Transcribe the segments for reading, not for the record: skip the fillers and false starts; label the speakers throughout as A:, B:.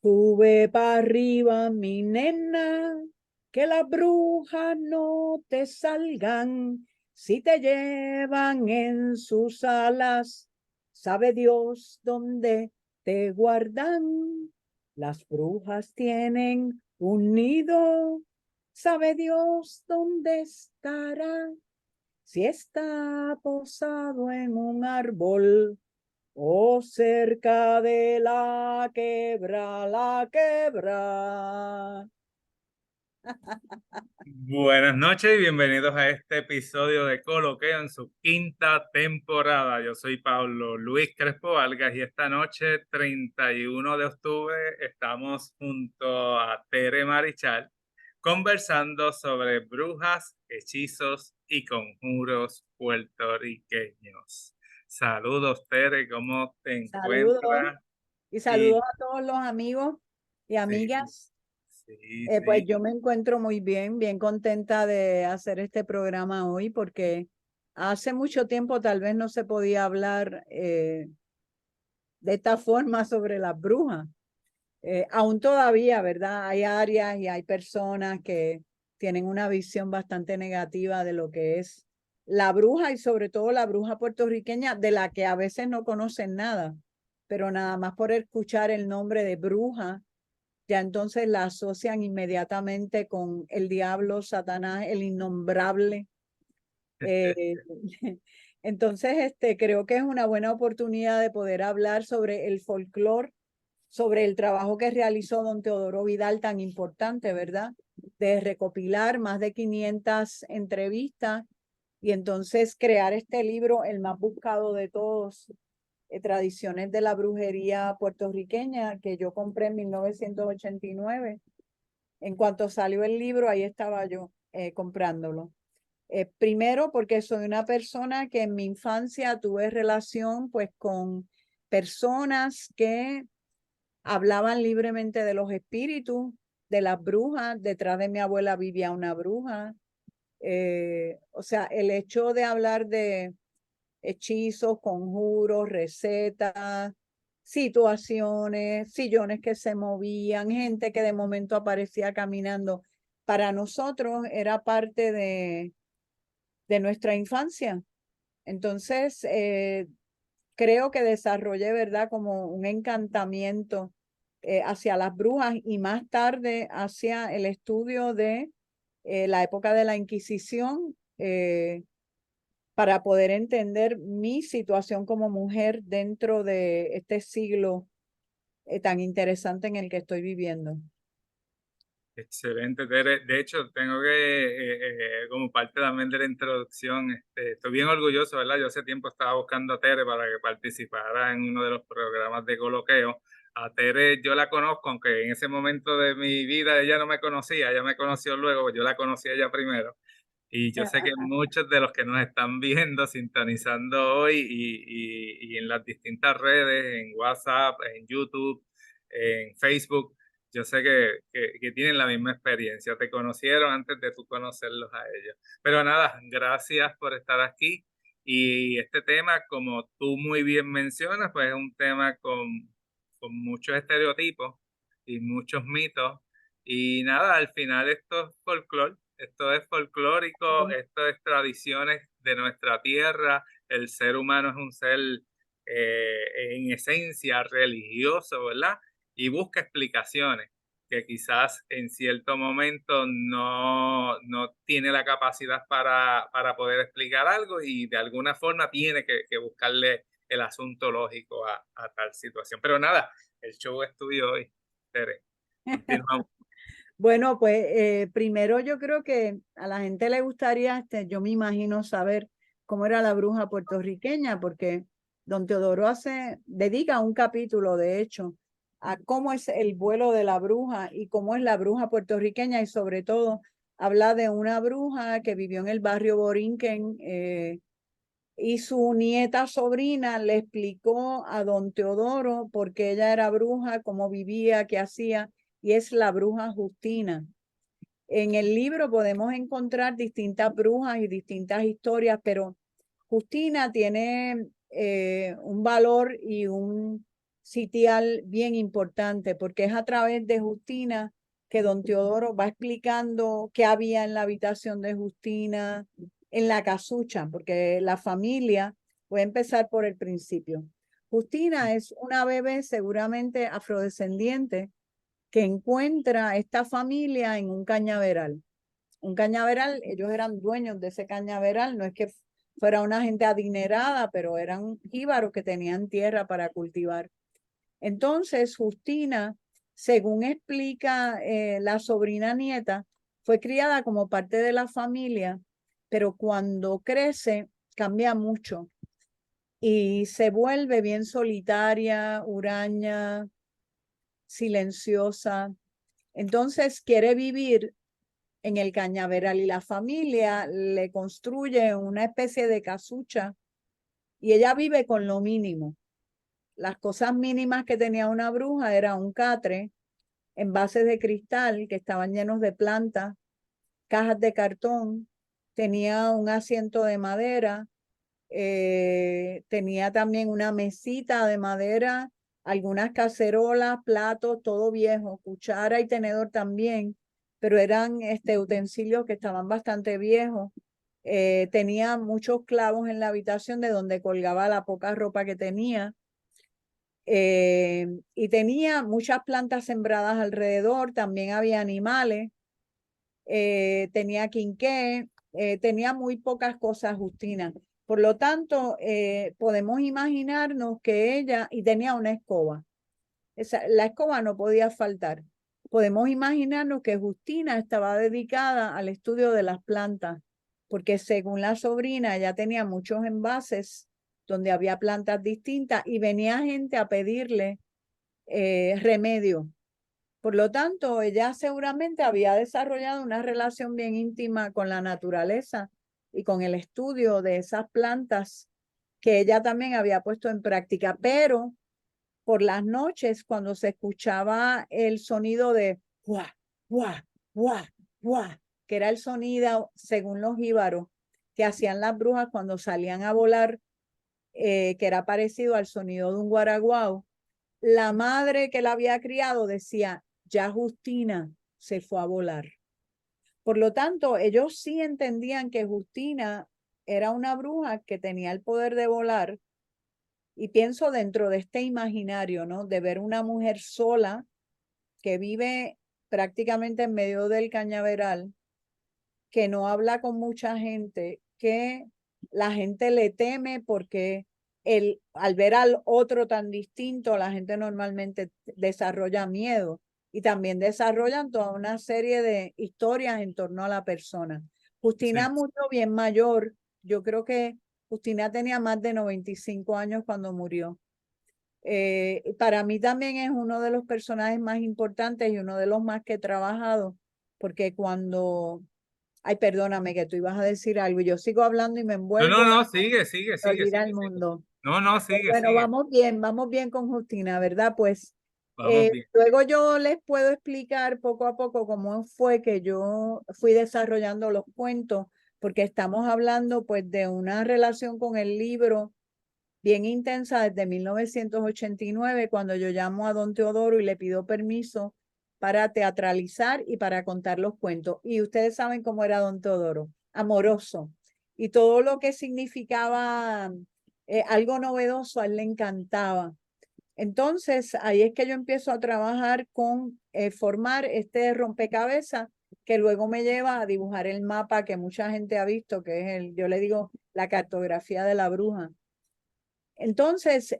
A: Sube para arriba, mi nena, que las brujas no te salgan. Si te llevan en sus alas, sabe Dios dónde te guardan. Las brujas tienen un nido, sabe Dios dónde estará. Si está posado en un árbol, o cerca de la quebra, la quebra.
B: Buenas noches y bienvenidos a este episodio de Coloqueo en su quinta temporada. Yo soy Pablo Luis Crespo Vargas y esta noche, 31 de octubre, estamos junto a Tere Marichal conversando sobre brujas, hechizos y conjuros puertorriqueños. Saludos, Tere, ¿cómo te
A: Saludos
B: encuentras?
A: y
B: Y
A: saludos a todos los amigos y
B: sí,
A: amigas.
B: sí,
A: Pues
B: sí.
A: yo me encuentro muy bien, bien contenta de hacer este programa hoy porque hace mucho tiempo tal vez no se podía hablar de esta forma sobre las brujas. Aún todavía, ¿verdad? Hay áreas y hay personas que tienen una visión bastante negativa de lo que es la bruja y sobre todo la bruja puertorriqueña, de la que a veces no conocen nada, pero nada más por escuchar el nombre de bruja, ya entonces la asocian inmediatamente con el diablo, Satanás, el innombrable. Eh, entonces, creo que es una buena oportunidad de poder hablar sobre el folclore, sobre el trabajo que realizó don Teodoro Vidal, tan importante, ¿verdad? De recopilar más de 500 entrevistas y entonces crear este libro, el más buscado de todos, Tradiciones de la Brujería Puertorriqueña, que yo compré en 1989. En cuanto salió el libro, ahí estaba yo comprándolo. Primero porque soy una persona que en mi infancia tuve relación pues con personas que hablaban libremente de los espíritus, de las brujas. Detrás de mi abuela vivía una bruja. O sea, el hecho de hablar de hechizos, conjuros, recetas, situaciones, sillones que se movían, gente que de momento aparecía caminando, para nosotros era parte de nuestra infancia. Entonces, creo que desarrollé, ¿verdad? Como un encantamiento hacia las brujas y más tarde hacia el estudio de la época de la Inquisición, para poder entender mi situación como mujer dentro de este siglo tan interesante en el que estoy viviendo.
B: Excelente, Tere. De hecho, tengo que, como parte también de la introducción, estoy bien orgulloso, ¿verdad? Yo hace tiempo estaba buscando a Tere para que participara en uno de los programas de coloqueo. A Tere yo la conozco, aunque en ese momento de mi vida ella no me conocía, ella me conoció luego, yo la conocí a ella primero. Y yo sé que muchos de los que nos están viendo, sintonizando hoy y en las distintas redes, en WhatsApp, en YouTube, en Facebook, yo sé que tienen la misma experiencia. Te conocieron antes de tú conocerlos a ellos. Pero nada, gracias por estar aquí. Y este tema, como tú muy bien mencionas, pues es un tema con muchos estereotipos y muchos mitos. Y nada, al final esto es folclórico, esto es tradiciones de nuestra tierra. El ser humano es un ser en esencia religioso, ¿verdad? Y busca explicaciones que quizás en cierto momento no tiene la capacidad para poder explicar algo y de alguna forma tiene que buscarle el asunto lógico a tal situación. Pero nada, el show es tuyo hoy, Tere. Continuamos.
A: Bueno, pues primero yo creo que a la gente le gustaría, yo me imagino saber cómo era la bruja puertorriqueña, porque don Teodoro dedica un capítulo, de hecho, a cómo es el vuelo de la bruja y cómo es la bruja puertorriqueña y sobre todo habla de una bruja que vivió en el barrio Borinquen, y su nieta sobrina le explicó a don Teodoro por qué ella era bruja, cómo vivía, qué hacía, y es la bruja Justina. En el libro podemos encontrar distintas brujas y distintas historias, pero Justina tiene un valor y un sitial bien importante, porque es a través de Justina que don Teodoro va explicando qué había en la habitación de Justina, en la casucha, porque la familia, voy a empezar por el principio. Justina es una bebé seguramente afrodescendiente que encuentra esta familia en un cañaveral. Un cañaveral, ellos eran dueños de ese cañaveral, no es que fuera una gente adinerada, pero eran jíbaros que tenían tierra para cultivar. Entonces, Justina, según explica la sobrina nieta, fue criada como parte de la familia, pero cuando crece cambia mucho y se vuelve bien solitaria, huraña, silenciosa. Entonces quiere vivir en el cañaveral y la familia le construye una especie de casucha y ella vive con lo mínimo. Las cosas mínimas que tenía una bruja era un catre, envases de cristal que estaban llenos de plantas, cajas de cartón, tenía un asiento de madera, tenía también una mesita de madera, algunas cacerolas, platos, todo viejo, cuchara y tenedor también, pero eran utensilios que estaban bastante viejos. Tenía muchos clavos en la habitación de donde colgaba la poca ropa que tenía. Y tenía muchas plantas sembradas alrededor, también había animales, tenía quinqué, tenía muy pocas cosas, Justina. Por lo tanto, podemos imaginarnos que ella, y tenía una escoba, la escoba no podía faltar. Podemos imaginarnos que Justina estaba dedicada al estudio de las plantas, porque según la sobrina, ella tenía muchos envases donde había plantas distintas y venía gente a pedirle remedio. Por lo tanto, ella seguramente había desarrollado una relación bien íntima con la naturaleza y con el estudio de esas plantas que ella también había puesto en práctica, pero por las noches cuando se escuchaba el sonido de guá, guá, guá, guá, que era el sonido, según los jíbaros, que hacían las brujas cuando salían a volar, que era parecido al sonido de un guaraguao, la madre que la había criado decía, ya Justina se fue a volar. Por lo tanto, ellos sí entendían que Justina era una bruja que tenía el poder de volar. Y pienso dentro de este imaginario, ¿no? De ver una mujer sola que vive prácticamente en medio del cañaveral, que no habla con mucha gente, que la gente le teme porque al ver al otro tan distinto, la gente normalmente desarrolla miedo y también desarrollan toda una serie de historias en torno a la persona. Justina murió bien mayor. Yo creo que Justina tenía más de 95 años cuando murió. Para mí también es uno de los personajes más importantes y uno de los más que he trabajado, porque cuando, ay, perdóname que tú ibas a decir algo, y yo sigo hablando y me
B: No, no,
A: envuelvo,
B: no, sigue, sigue,
A: me
B: sigue,
A: olvida
B: sigue,
A: el
B: sigue.
A: mundo.
B: No, no, sigue,
A: Bueno,
B: sigue.
A: vamos bien con Justina, ¿verdad? Pues
B: Vamos bien.
A: luego yo les puedo explicar poco a poco cómo fue que yo fui desarrollando los cuentos, porque estamos hablando pues de una relación con el libro bien intensa desde 1989, cuando yo llamo a don Teodoro y le pido permiso para teatralizar y para contar los cuentos. Y ustedes saben cómo era don Teodoro, amoroso. Y todo lo que significaba algo novedoso, a él le encantaba. Entonces, ahí es que yo empiezo a trabajar con formar este rompecabezas que luego me lleva a dibujar el mapa que mucha gente ha visto, que es yo le digo, la cartografía de la bruja. Entonces,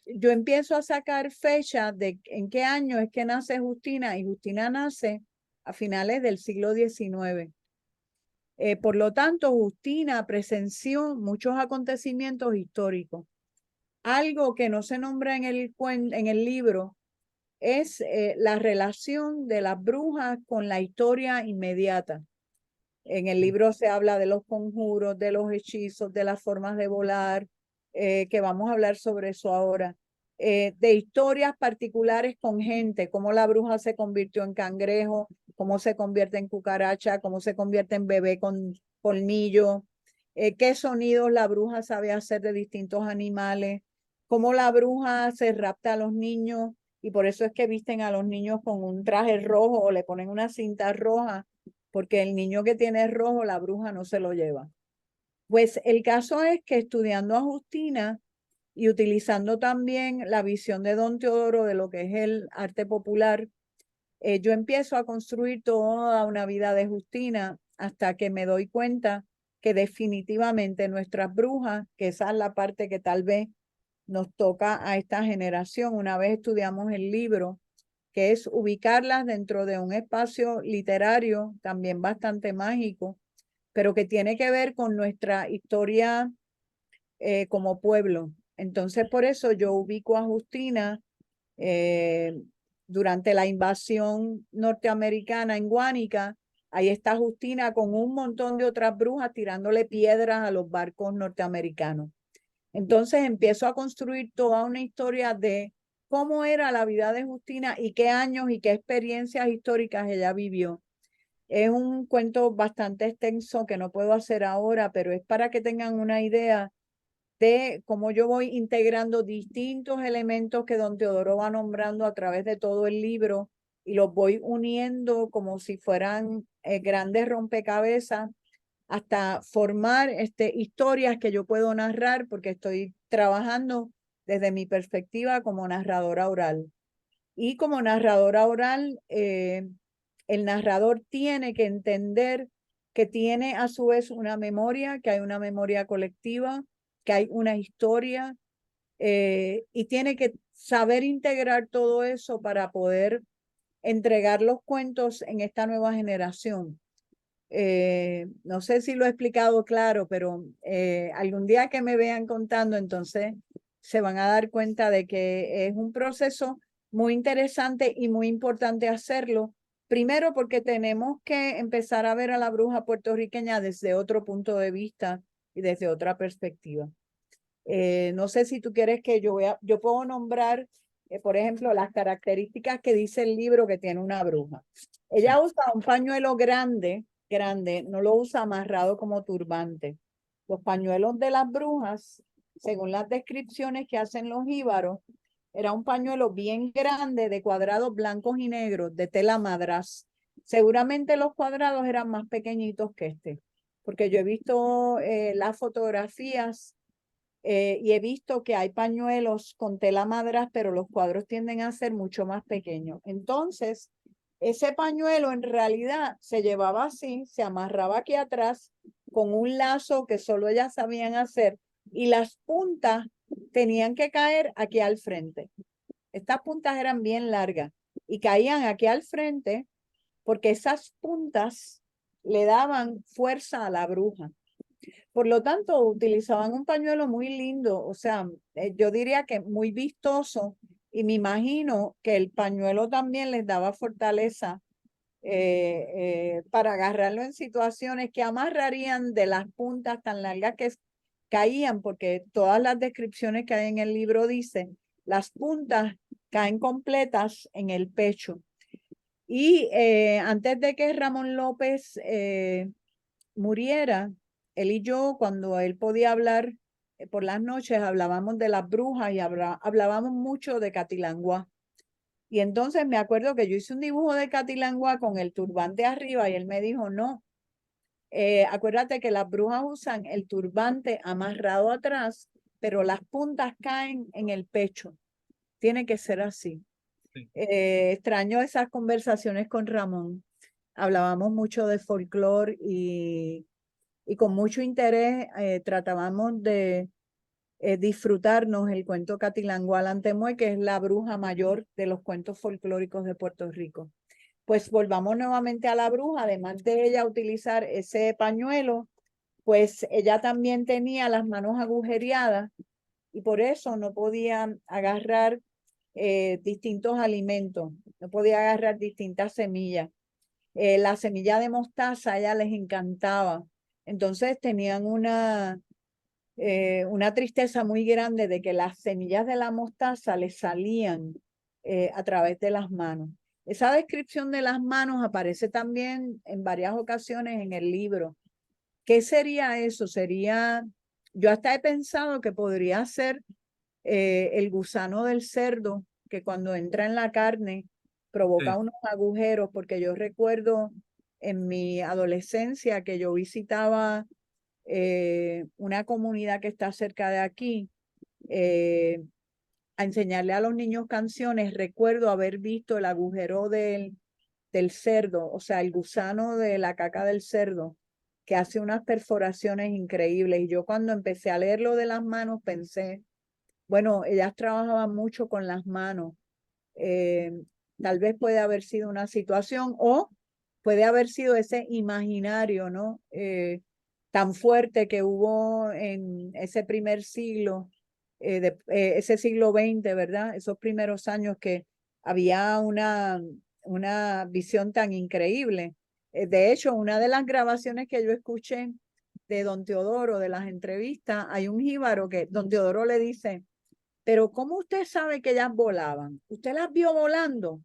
A: yo empiezo a sacar fechas de en qué año es que nace Justina, y Justina nace a finales del siglo XIX. Por lo tanto, Justina presenció muchos acontecimientos históricos. Algo que no se nombra en el libro es la relación de las brujas con la historia inmediata. En el libro se habla de los conjuros, de los hechizos, de las formas de volar, que vamos a hablar sobre eso ahora, de historias particulares con gente, cómo la bruja se convirtió en cangrejo, cómo se convierte en cucaracha, cómo se convierte en bebé con colmillo, qué sonidos la bruja sabe hacer de distintos animales. cómo la bruja se rapta a los niños y por eso es que visten a los niños con un traje rojo o le ponen una cinta roja, porque el niño que tiene rojo, la bruja no se lo lleva. Pues el caso es que estudiando a Justina y utilizando también la visión de Don Teodoro de lo que es el arte popular, yo empiezo a construir toda una vida de Justina hasta que me doy cuenta que definitivamente nuestras brujas, que esa es la parte que tal vez nos toca a esta generación, una vez estudiamos el libro, que es ubicarlas dentro de un espacio literario también bastante mágico, pero que tiene que ver con nuestra historia como pueblo. Entonces, por eso yo ubico a Justina durante la invasión norteamericana en Guánica. Ahí está Justina con un montón de otras brujas tirándole piedras a los barcos norteamericanos. Entonces empiezo a construir toda una historia de cómo era la vida de Justina y qué años y qué experiencias históricas ella vivió. Es un cuento bastante extenso que no puedo hacer ahora, pero es para que tengan una idea de cómo yo voy integrando distintos elementos que don Teodoro va nombrando a través de todo el libro y los voy uniendo como si fueran grandes rompecabezas hasta formar historias que yo puedo narrar porque estoy trabajando desde mi perspectiva como narradora oral. Y como narradora oral, el narrador tiene que entender que tiene a su vez una memoria, que hay una memoria colectiva, que hay una historia, y tiene que saber integrar todo eso para poder entregar los cuentos en esta nueva generación. No sé si lo he explicado claro, pero algún día que me vean contando, entonces se van a dar cuenta de que es un proceso muy interesante y muy importante hacerlo. Primero porque tenemos que empezar a ver a la bruja puertorriqueña desde otro punto de vista y desde otra perspectiva. No sé si tú quieres que yo puedo nombrar, por ejemplo, las características que dice el libro que tiene una bruja. Ella usa un pañuelo grande, no lo usa amarrado como turbante. Los pañuelos de las brujas, según las descripciones que hacen los jíbaros, era un pañuelo bien grande de cuadrados blancos y negros de tela madrás. Seguramente los cuadrados eran más pequeñitos que este, porque yo he visto las fotografías y he visto que hay pañuelos con tela madrás, pero los cuadros tienden a ser mucho más pequeños. Entonces, ese pañuelo en realidad se llevaba así, se amarraba aquí atrás con un lazo que solo ellas sabían hacer y las puntas tenían que caer aquí al frente. Estas puntas eran bien largas y caían aquí al frente porque esas puntas le daban fuerza a la bruja. Por lo tanto, utilizaban un pañuelo muy lindo, o sea, yo diría que muy vistoso, y me imagino que el pañuelo también les daba fortaleza para agarrarlo en situaciones que amarrarían de las puntas tan largas que caían, porque todas las descripciones que hay en el libro dicen, las puntas caen completas en el pecho. Y antes de que Ramón López muriera, él y yo, cuando él podía hablar por las noches, hablábamos de las brujas y hablábamos mucho de Catilangua. Y entonces me acuerdo que yo hice un dibujo de Catilangua con el turbante arriba y él me dijo, no, acuérdate que las brujas usan el turbante amarrado atrás, pero las puntas caen en el pecho. Tiene que ser así.
B: Sí.
A: Extraño esas conversaciones con Ramón. Hablábamos mucho de folclore y con mucho interés tratábamos de disfrutarnos el cuento Catilangua Antemue, que es la bruja mayor de los cuentos folclóricos de Puerto Rico. Pues volvamos nuevamente a la bruja, además de ella utilizar ese pañuelo, pues ella también tenía las manos agujereadas y por eso no podía agarrar distintos alimentos, no podía agarrar distintas semillas. La semilla de mostaza a ella les encantaba. Entonces tenían una tristeza muy grande de que las semillas de la mostaza les salían a través de las manos. Esa descripción de las manos aparece también en varias ocasiones en el libro. ¿Qué sería eso? Yo hasta he pensado que podría ser el gusano del cerdo, que cuando entra en la carne provoca
B: Sí.
A: unos agujeros, porque yo recuerdo en mi adolescencia que yo visitaba una comunidad que está cerca de aquí, a enseñarle a los niños canciones. Recuerdo haber visto el agujero del cerdo, o sea, el gusano de la caca del cerdo, que hace unas perforaciones increíbles. Y yo cuando empecé a leer lo de las manos pensé, bueno, ellas trabajaban mucho con las manos. Eh, Tal vez puede haber sido una situación o puede haber sido ese imaginario, ¿no? Tan fuerte que hubo en ese primer siglo, ese siglo XX, ¿verdad? Esos primeros años que había una visión tan increíble. De hecho, una de las grabaciones que yo escuché de don Teodoro, de las entrevistas, hay un jíbaro que don Teodoro le dice, pero ¿cómo usted sabe que ellas volaban? ¿Usted las vio volando?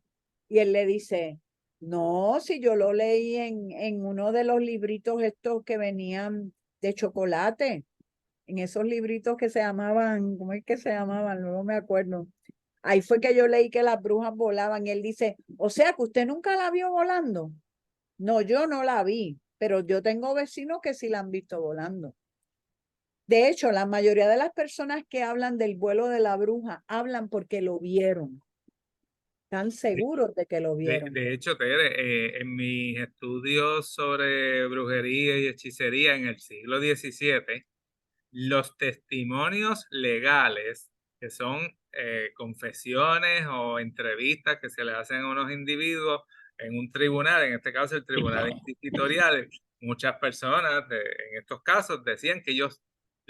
A: Y él le dice, no, si yo lo leí en uno de los libritos estos que venían de chocolate, en esos libritos que se llamaban, ¿cómo es que se llamaban? No me acuerdo. Ahí fue que yo leí que las brujas volaban y él dice, o sea que usted nunca la vio volando. No, yo no la vi, pero yo tengo vecinos que sí la han visto volando. De hecho, la mayoría de las personas que hablan del vuelo de la bruja hablan porque lo vieron, están seguros de que lo vieron.
B: De hecho, Tere, en mis estudios sobre brujería y hechicería en el siglo XVII, los testimonios legales, que son confesiones o entrevistas que se le hacen a unos individuos en un tribunal, en este caso el tribunal inquisitorial, muchas personas en estos casos decían que ellos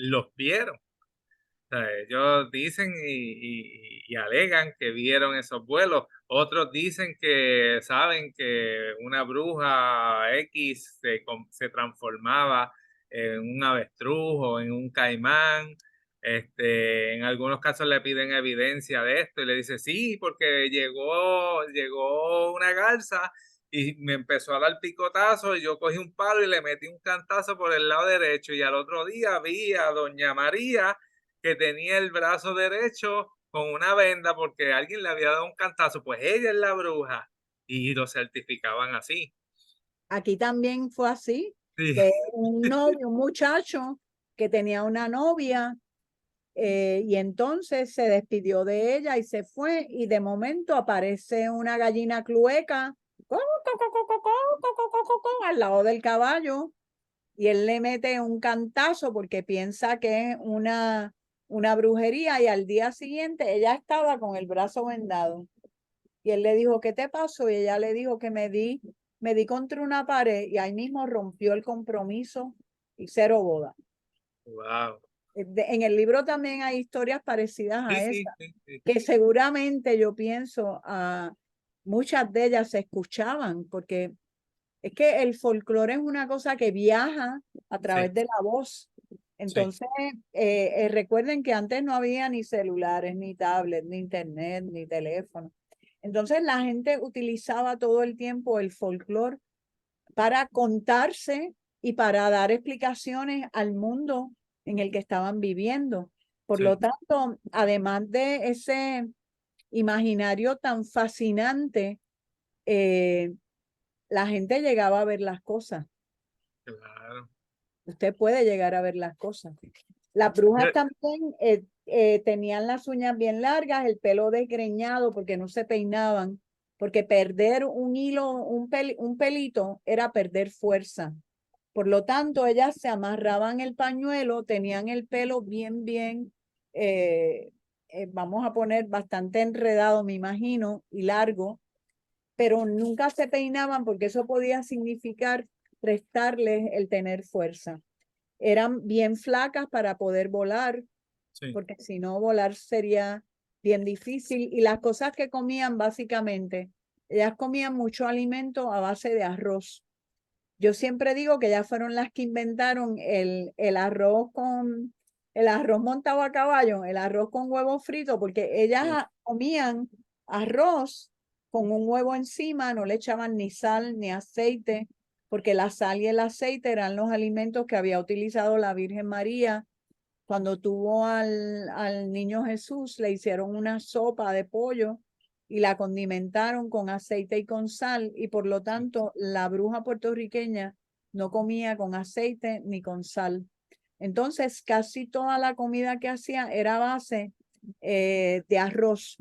B: los vieron. O sea, ellos dicen y alegan que vieron esos vuelos. Otros dicen que saben que una bruja X se transformaba en un avestruz o en un caimán. En algunos casos le piden evidencia de esto y le dice, sí, porque llegó una garza y me empezó a dar picotazo y yo cogí un palo y le metí un cantazo por el lado derecho y al otro día vi a doña María que tenía el brazo derecho con una venda porque alguien le había dado un cantazo, pues ella es la bruja y lo certificaban así.
A: Aquí también fue así,
B: Sí,
A: que un novio, un muchacho que tenía una novia y entonces se despidió de ella y se fue y de momento aparece una gallina clueca al lado del caballo y él le mete un cantazo porque piensa que es una brujería y al día siguiente ella estaba con el brazo vendado y él le dijo, ¿qué te pasó? Y ella le dijo que me di contra una pared y ahí mismo rompió el compromiso y cero boda.
B: wow.
A: En el libro también hay historias parecidas
B: Sí,
A: a
B: sí,
A: esa,
B: sí, sí,
A: que seguramente yo pienso muchas de ellas se escuchaban porque es que el folclore es una cosa que viaja a
B: sí,
A: través de la voz.
B: sí,
A: Entonces, recuerden que antes no había ni celulares, ni tablets, ni internet, ni teléfono. Entonces, la gente utilizaba todo el tiempo el folclore para contarse y para dar explicaciones al mundo en el que estaban viviendo. Por
B: sí,
A: lo tanto, además de ese imaginario tan fascinante, eh, la gente llegaba a ver las cosas.
B: claro.
A: Usted puede llegar a ver las cosas. Las brujas también tenían las uñas bien largas, el pelo desgreñado porque no se peinaban, porque perder un hilo, un pelito era perder fuerza. Por lo tanto, ellas se amarraban el pañuelo, tenían el pelo bien, eh, vamos a poner bastante enredado, me imagino, y largo, pero nunca se peinaban porque eso podía significar restarles el tener fuerza. Eran bien flacas para poder volar,
B: Sí,
A: porque si no, volar sería bien difícil. Y las cosas que comían, básicamente, ellas comían mucho alimento a base de arroz. Yo siempre digo que ellas fueron las que inventaron el arroz el arroz montado a caballo, el arroz con huevo frito, porque
B: sí.
A: ellas comían arroz con un huevo encima, no le echaban ni sal ni aceite, porque la sal y el aceite eran los alimentos que había utilizado la Virgen María Cuando tuvo al niño Jesús, le hicieron una sopa de pollo y la condimentaron con aceite y con sal, y por lo tanto la bruja puertorriqueña no comía con aceite ni con sal. Entonces, casi toda la comida que hacía era a base de arroz.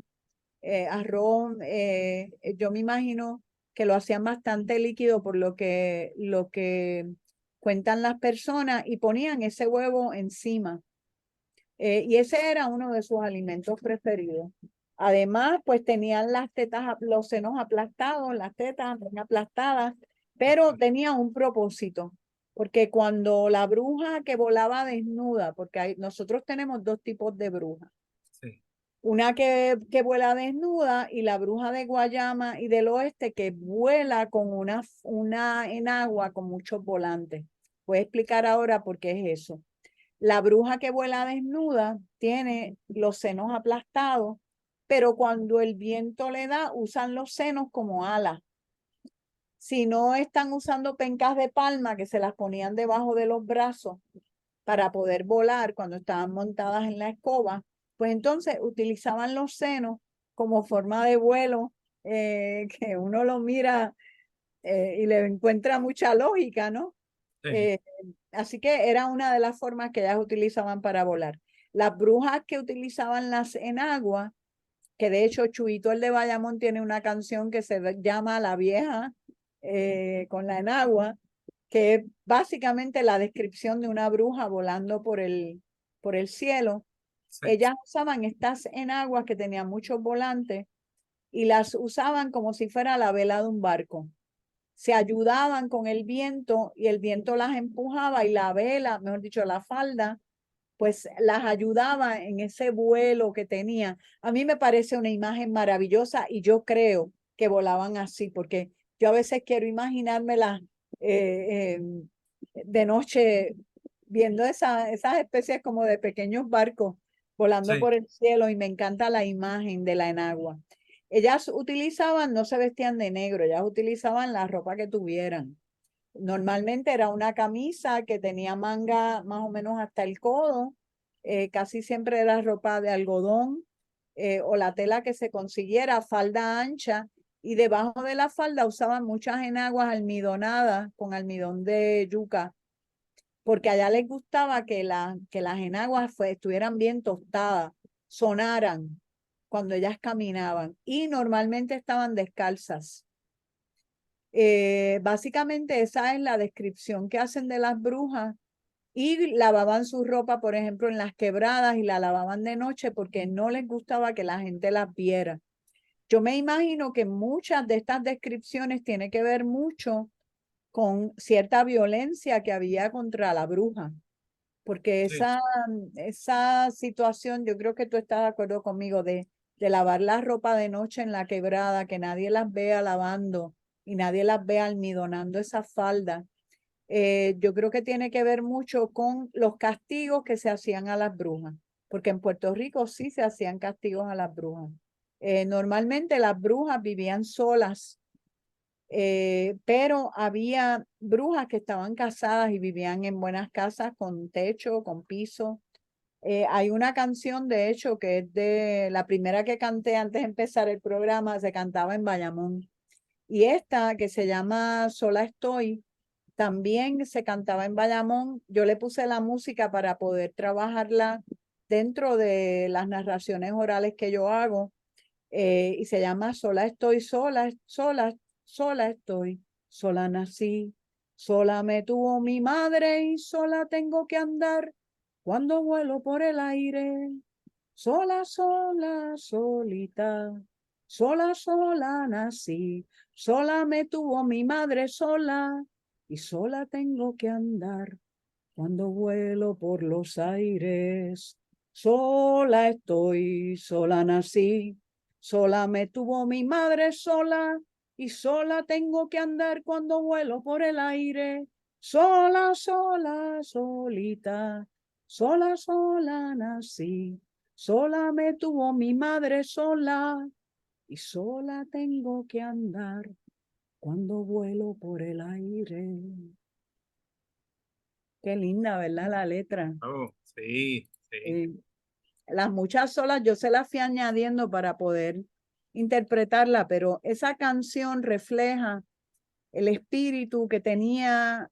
A: Yo me imagino que lo hacían bastante líquido por lo que cuentan las personas, y ponían ese huevo encima. Y ese era uno de sus alimentos preferidos. Además, pues tenían las tetas, los senos aplastados, las tetas bien aplastadas, pero tenía un propósito, porque cuando la bruja que volaba desnuda, porque nosotros tenemos dos tipos de brujas,
B: Sí,
A: una que vuela desnuda, y la bruja de Guayama y del oeste que vuela con una enagua con muchos volantes. Voy a explicar ahora por qué es eso. La bruja que vuela desnuda tiene los senos aplastados, pero cuando el viento le da, usan los senos como alas. Si no, están usando pencas de palma que se las ponían debajo de los brazos para poder volar cuando estaban montadas en la escoba, pues entonces utilizaban los senos como forma de vuelo, que uno lo mira y le encuentra mucha lógica, ¿no?
B: sí,
A: Eh, Así que era una de las formas que ellas utilizaban para volar. Las brujas que utilizaban las enaguas, que de hecho Chuito el de Bayamón tiene una canción que se llama La Vieja con la enagua, que es básicamente la descripción de una bruja volando por el cielo.
B: sí,
A: Ellas usaban estas enaguas que tenían muchos volantes y las usaban como si fuera la vela de un barco. Se ayudaban con el viento y el viento las empujaba, y la vela, mejor dicho, la falda, pues las ayudaba en ese vuelo que tenían. A mí me parece una imagen maravillosa, y yo creo que volaban así, porque yo a veces quiero imaginármelas de noche viendo esas especies como de pequeños barcos volando
B: sí,
A: por el cielo, y me encanta la imagen de la enagua. Ellas utilizaban, no se vestían de negro, ellas utilizaban la ropa que tuvieran. Normalmente era una camisa que tenía manga más o menos hasta el codo, casi siempre era ropa de algodón, o la tela que se consiguiera, falda ancha, y debajo de la falda usaban muchas enaguas almidonadas con almidón de yuca, porque allá les gustaba que las enaguas estuvieran bien tostadas, sonaran cuando ellas caminaban, y normalmente estaban descalzas. Básicamente esa es la descripción que hacen de las brujas, y lavaban su ropa, por ejemplo, en las quebradas, y la lavaban de noche porque no les gustaba que la gente las viera. Yo me imagino que muchas de estas descripciones tienen que ver mucho con cierta violencia que había contra la bruja, porque
B: sí,
A: esa situación, yo creo que tú estás de acuerdo conmigo, de lavar la ropa de noche en la quebrada, que nadie las vea lavando y nadie las vea almidonando esa falda. Yo creo que tiene que ver mucho con los castigos que se hacían a las brujas, porque en Puerto Rico sí se hacían castigos a las brujas. Normalmente las brujas vivían solas, pero había brujas que estaban casadas y vivían en buenas casas con techo, con piso. Hay una canción, de hecho, que es de la primera que canté antes de empezar el programa, se cantaba en Bayamón. Y esta, que se llama Sola Estoy, también se cantaba en Bayamón. Yo le puse la música para poder trabajarla dentro de las narraciones orales que yo hago, y se llama Sola estoy, sola estoy, sola nací, sola me tuvo mi madre, y sola tengo que andar cuando vuelo por el aire. Sola, sola, solita, sola, sola nací, sola me tuvo mi madre sola, y sola tengo que andar cuando vuelo por los aires. Sola estoy, sola nací, sola me tuvo mi madre sola, y sola tengo que andar cuando vuelo por el aire. Sola, sola, solita, sola, sola nací, sola me tuvo mi madre sola, y sola tengo que andar cuando vuelo por el aire. Qué linda, ¿verdad? La letra.
B: oh, sí. Sí.
A: Las muchas solas yo se las fui añadiendo para poder interpretarla, pero esa canción refleja el espíritu que tenía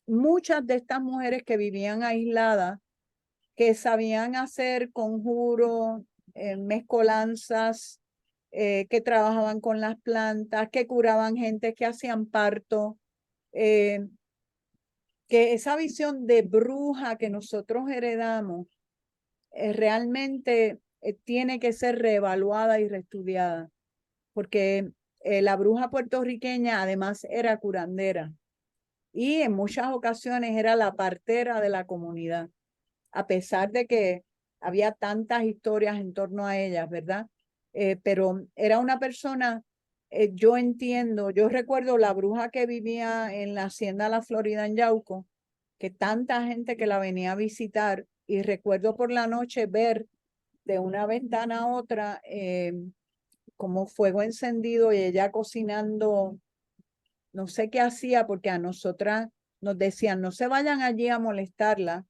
A: muchas de estas mujeres que vivían aisladas, que sabían hacer conjuros, mezcolanzas, que trabajaban con las plantas, que curaban gente, que hacían parto, que esa visión de bruja que nosotros heredamos realmente tiene que ser reevaluada y reestudiada, porque la bruja puertorriqueña además era curandera y en muchas ocasiones era la partera de la comunidad, a pesar de que había tantas historias en torno a ellas, ¿verdad? Pero era una persona, yo entiendo, yo recuerdo la bruja que vivía en la hacienda La Florida en Yauco, que tanta gente que la venía a visitar, y recuerdo por la noche ver de una ventana a otra como fuego encendido y ella cocinando, no sé qué hacía, porque a nosotras nos decían, no se vayan allí a molestarla,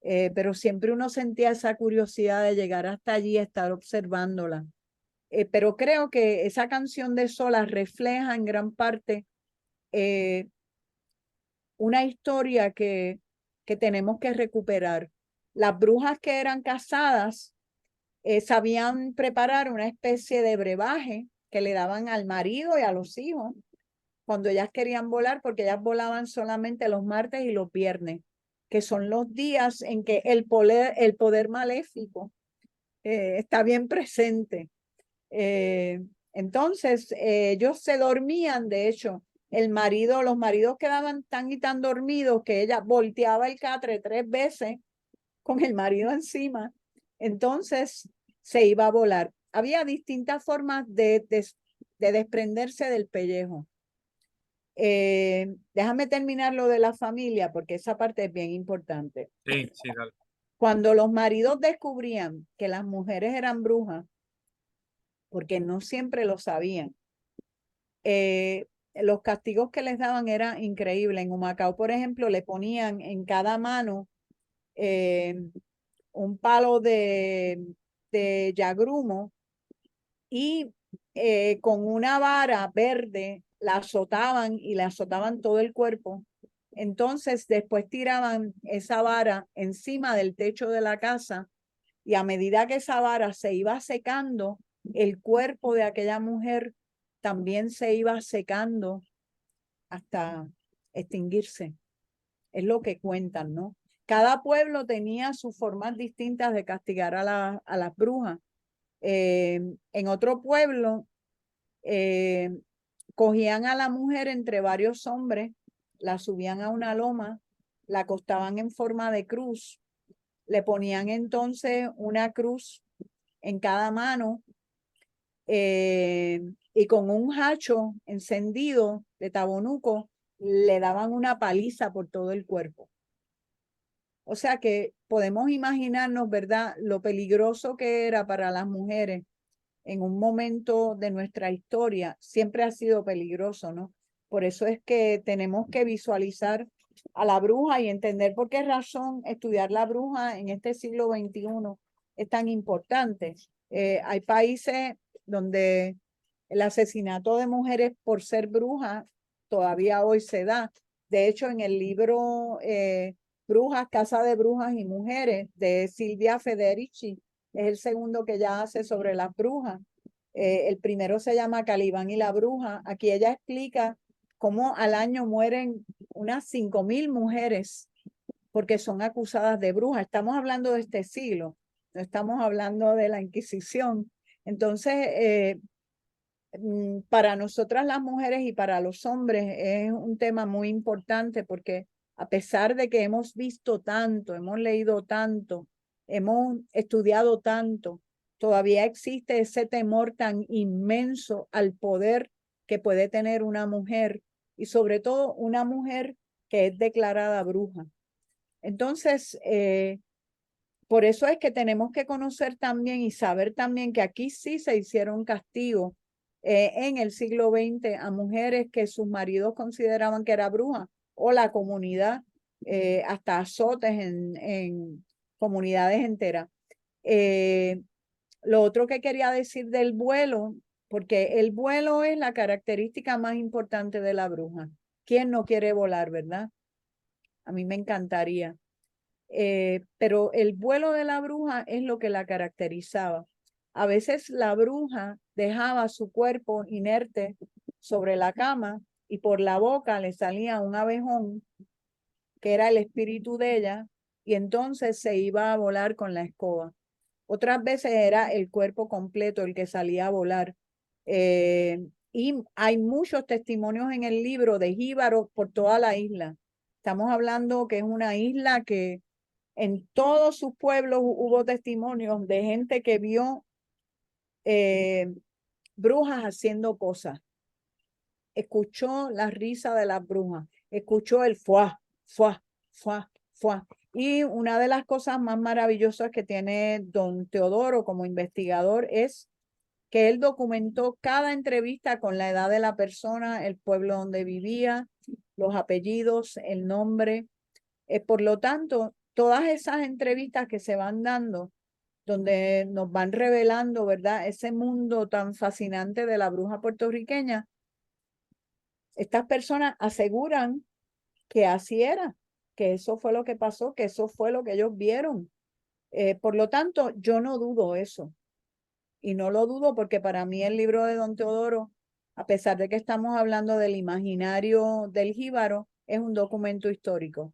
A: pero siempre uno sentía esa curiosidad de llegar hasta allí y estar observándola. Pero creo que esa canción de Sola refleja en gran parte una historia que tenemos que recuperar. Las brujas que eran casadas sabían preparar una especie de brebaje que le daban al marido y a los hijos cuando ellas querían volar, porque ellas volaban solamente los martes y los viernes, que son los días en que el poder maléfico está bien presente. Entonces, ellos se dormían, de hecho, los maridos quedaban tan y tan dormidos que ella volteaba el catre 3 veces con el marido encima. Entonces, se iba a volar. Había distintas formas de desprenderse del pellejo. Déjame terminar lo de la familia, porque esa parte es bien importante.
B: Sí, sí, dale.
A: Cuando los maridos descubrían que las mujeres eran brujas, porque no siempre lo sabían, los castigos que les daban eran increíbles. En Humacao, por ejemplo, le ponían en cada mano un palo de yagrumo y con una vara verde la azotaban y le azotaban todo el cuerpo. Entonces después tiraban esa vara encima del techo de la casa y a medida que esa vara se iba secando, el cuerpo de aquella mujer también se iba secando hasta extinguirse. Es lo que cuentan, ¿no? Cada pueblo tenía sus formas distintas de castigar a las brujas. En otro pueblo, cogían a la mujer entre varios hombres, la subían a una loma, la acostaban en forma de cruz, le ponían entonces una cruz en cada mano y con un hacho encendido de tabonuco le daban una paliza por todo el cuerpo. O sea que podemos imaginarnos, ¿verdad?, lo peligroso que era para las mujeres en un momento de nuestra historia. Siempre ha sido peligroso, ¿no? Por eso es que tenemos que visualizar a la bruja y entender por qué razón estudiar la bruja en este siglo XXI es tan importante. Hay países donde el asesinato de mujeres por ser brujas todavía hoy se da. De hecho, en el libro Brujas, Casa de Brujas y Mujeres de Silvia Federici, es el segundo que ella hace sobre las brujas. El primero se llama Calibán y la bruja. Aquí ella explica cómo al año mueren unas 5.000 mujeres porque son acusadas de brujas. Estamos hablando de este siglo, no estamos hablando de la Inquisición. Entonces, para nosotras las mujeres y para los hombres es un tema muy importante porque a pesar de que hemos visto tanto, hemos leído tanto, hemos estudiado tanto, todavía existe ese temor tan inmenso al poder que puede tener una mujer y sobre todo una mujer que es declarada bruja. Entonces, por eso es que tenemos que conocer también y saber también que aquí sí se hicieron castigos en el siglo XX a mujeres que sus maridos consideraban que era bruja o la comunidad, hasta azotes comunidades enteras. Lo otro que quería decir del vuelo, porque el vuelo es la característica más importante de la bruja. ¿Quién no quiere volar, verdad? A mí me encantaría. Pero el vuelo de la bruja es lo que la caracterizaba. A veces la bruja dejaba su cuerpo inerte sobre la cama y por la boca le salía un abejón que era el espíritu de ella y entonces se iba a volar con la escoba. Otras veces era el cuerpo completo el que salía a volar. Y hay muchos testimonios en el libro de jíbaros por toda la isla. Estamos hablando que es una isla que en todos sus pueblos hubo testimonios de gente que vio brujas haciendo cosas. Escuchó la risa de las brujas, escuchó el fuá, fuá, fuá, fuá. Y una de las cosas más maravillosas que tiene don Teodoro como investigador es que él documentó cada entrevista con la edad de la persona, el pueblo donde vivía, los apellidos, el nombre. Por lo tanto, todas esas entrevistas que se van dando, donde nos van revelando, ¿verdad? Ese mundo tan fascinante de la bruja puertorriqueña, estas personas aseguran que así era, que eso fue lo que pasó, que eso fue lo que ellos vieron. Por lo tanto, yo no dudo eso. Y no lo dudo porque para mí el libro de don Teodoro, a pesar de que estamos hablando del imaginario del jíbaro, es un documento histórico.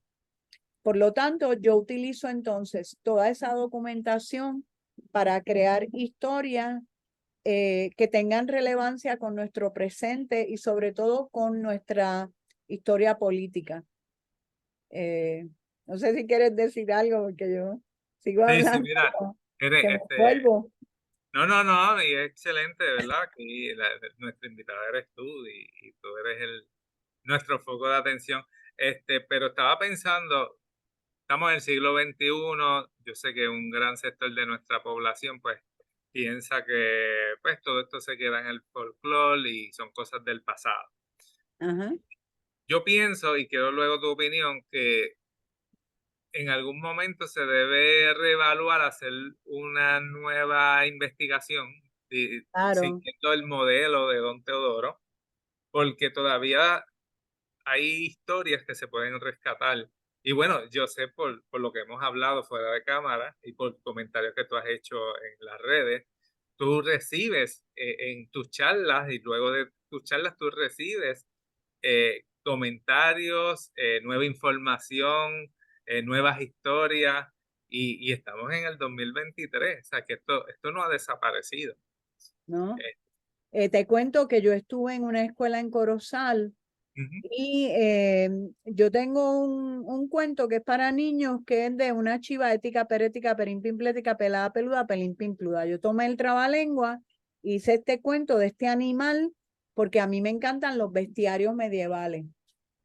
A: Por lo tanto, yo utilizo entonces toda esa documentación para crear historias que tengan relevancia con nuestro presente y sobre todo con nuestra historia política. No sé si quieres decir algo porque yo sigo
B: Sí, sí,
A: hablando,
B: mira,
A: que
B: eres,
A: me vuelvo.
B: no, no, no, y es excelente, ¿verdad? Aquí nuestra invitada eres tú y tú eres nuestro foco de atención. Pero estaba pensando, estamos en el siglo XXI, yo sé que un gran sector de nuestra población, pues, piensa que, pues, todo esto se queda en el folclore y son cosas del pasado.
A: Ajá.
B: Yo pienso, y quiero luego tu opinión, que en algún momento se debe reevaluar, hacer una nueva investigación
A: Claro,
B: siguiendo el modelo de Don Teodoro, porque todavía hay historias que se pueden rescatar. Y bueno, yo sé por lo que hemos hablado fuera de cámara y por comentarios que tú has hecho en las redes, tú recibes en tus charlas y luego de tus charlas tú recibes comentarios, nueva información, nuevas historias y estamos en el 2023, o sea que esto no ha desaparecido.
A: ¿no?
B: Eh,
A: Te cuento que yo estuve en una escuela en Corozal
B: Ujú.
A: y yo tengo un cuento que es para niños que es de una chiva ética, perética, perimpimplética, pelada, peluda, pelimpimpluda. Yo tomé el trabalengua, hice este cuento de este animal porque a mí me encantan los bestiarios medievales.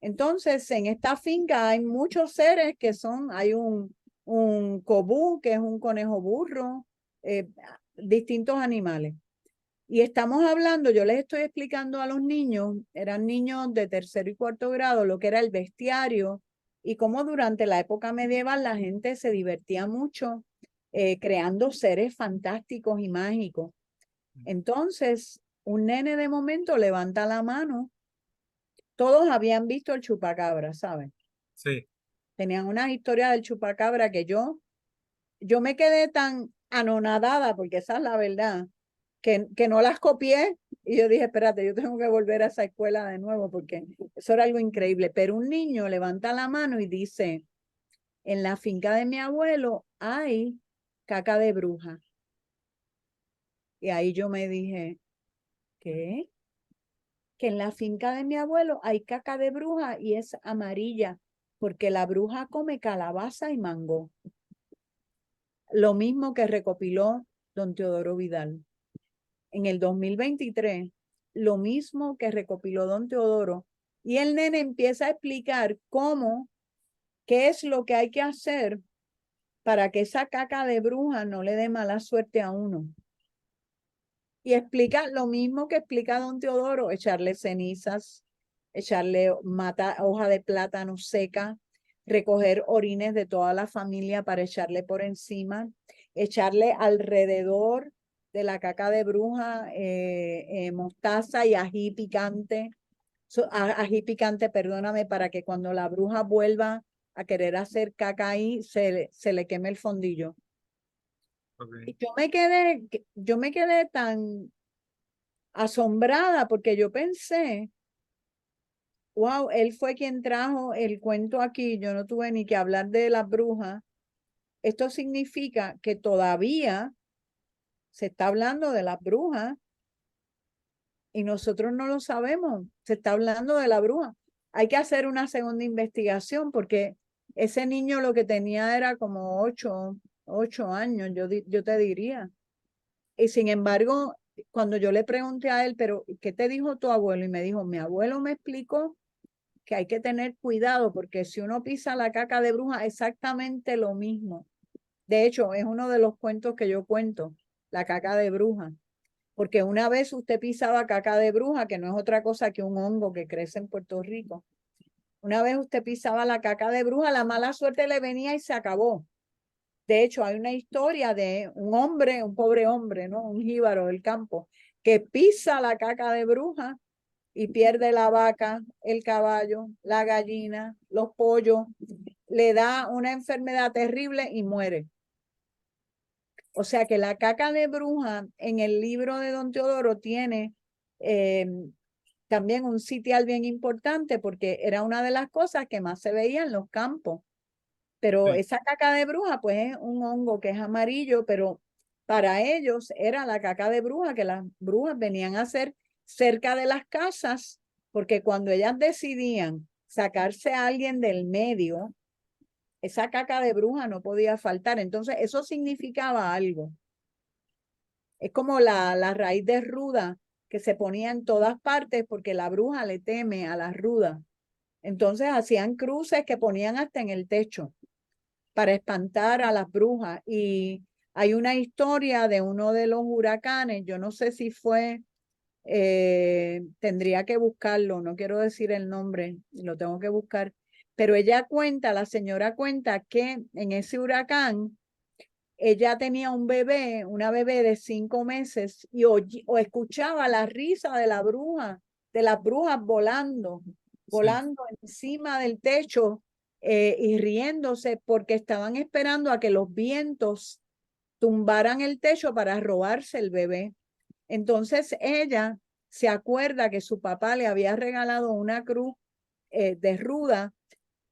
A: Entonces, en esta finca hay muchos seres que son, hay un cobú, que es un conejo burro, distintos animales. Y estamos hablando, yo les estoy explicando a los niños, eran niños de tercero y cuarto grado, lo que era el bestiario y cómo durante la época medieval la gente se divertía mucho creando seres fantásticos y mágicos. Entonces, un nene de momento levanta la mano. Todos habían visto el chupacabra, ¿saben?
B: Sí,
A: Tenían una historia del chupacabra que yo me quedé tan anonadada, porque esa es la verdad, que no las copié. Y yo dije, espérate, yo tengo que volver a esa escuela de nuevo porque eso era algo increíble. Pero un niño levanta la mano y dice, en la finca de mi abuelo hay caca de bruja. Y ahí yo me dije, ¿qué? Que en la finca de mi abuelo hay caca de bruja y es amarilla, porque la bruja come calabaza y mango. Lo mismo que recopiló don Teodoro Vidal. En el 2023, lo mismo que recopiló don Teodoro, y el nene empieza a explicar cómo, qué es lo que hay que hacer para que esa caca de bruja no le dé mala suerte a uno. Y explica lo mismo que explica don Teodoro, echarle cenizas, echarle hoja de plátano seca, recoger orines de toda la familia para echarle por encima, echarle alrededor de la caca de bruja mostaza y ají picante, ají picante, perdóname, para que cuando la bruja vuelva a querer hacer caca ahí, se le queme el fondillo.
B: Ok.
A: Y yo me quedé tan asombrada porque yo pensé, wow, él fue quien trajo el cuento aquí, yo no tuve ni que hablar de las brujas. Esto significa que todavía se está hablando de las brujas y nosotros no lo sabemos. Se está hablando de la bruja. Hay que hacer una segunda investigación porque ese niño lo que tenía era como 8 años, yo te diría. Y sin embargo, cuando yo le pregunté a él, pero ¿qué te dijo tu abuelo? Y me dijo, mi abuelo me explicó que hay que tener cuidado porque si uno pisa la caca de bruja, exactamente lo mismo. De hecho, es uno de los cuentos que yo cuento, la caca de bruja. Porque una vez usted pisaba caca de bruja, que no es otra cosa que un hongo que crece en Puerto Rico. Una vez usted pisaba la caca de bruja, la mala suerte le venía y se acabó. De hecho, hay una historia de un hombre, un pobre hombre, ¿no? Un jíbaro del campo, que pisa la caca de bruja y pierde la vaca, el caballo, la gallina, los pollos, le da una enfermedad terrible y muere. O sea que la caca de bruja en el libro de Don Teodoro tiene también un sitial bien importante porque era una de las cosas que más se veía en los campos. Pero
B: Sí.
A: esa caca de bruja, pues es un hongo que es amarillo, pero para ellos era la caca de bruja que las brujas venían a hacer cerca de las casas, porque cuando ellas decidían sacarse a alguien del medio, esa caca de bruja no podía faltar. Entonces, eso significaba algo. Es como la raíz de ruda que se ponía en todas partes porque la bruja le teme a la ruda. Entonces hacían cruces que ponían hasta en el techo para espantar a las brujas. Y hay una historia de uno de los huracanes, yo no sé si fue, tendría que buscarlo, no quiero decir el nombre, lo tengo que buscar, pero ella cuenta, la señora cuenta que en ese huracán ella tenía un bebé, una bebé de 5 meses y o escuchaba la risa de la bruja, de las brujas volando,
B: Sí.
A: volando encima del techo y riéndose porque estaban esperando a que los vientos tumbaran el techo para robarse el bebé. Entonces ella se acuerda que su papá le había regalado una cruz de ruda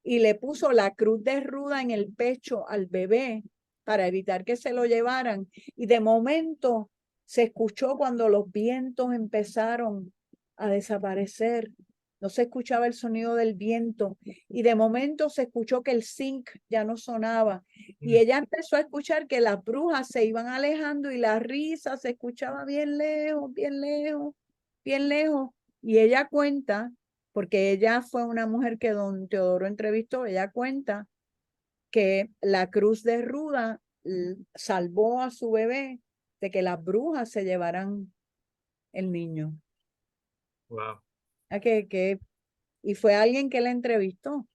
A: y le puso la cruz de ruda en el pecho al bebé para evitar que se lo llevaran. Y de momento se escuchó cuando los vientos empezaron a desaparecer. No se escuchaba el sonido del viento y de momento se escuchó que el zinc ya no sonaba y ella empezó a escuchar que las brujas se iban alejando y la risa se escuchaba bien lejos, bien lejos, bien lejos. Y ella cuenta porque ella fue una mujer que don Teodoro entrevistó, ella cuenta que la cruz de ruda salvó a su bebé de que las brujas se llevaran el niño.
B: Wow.
A: Y fue alguien que la entrevistó.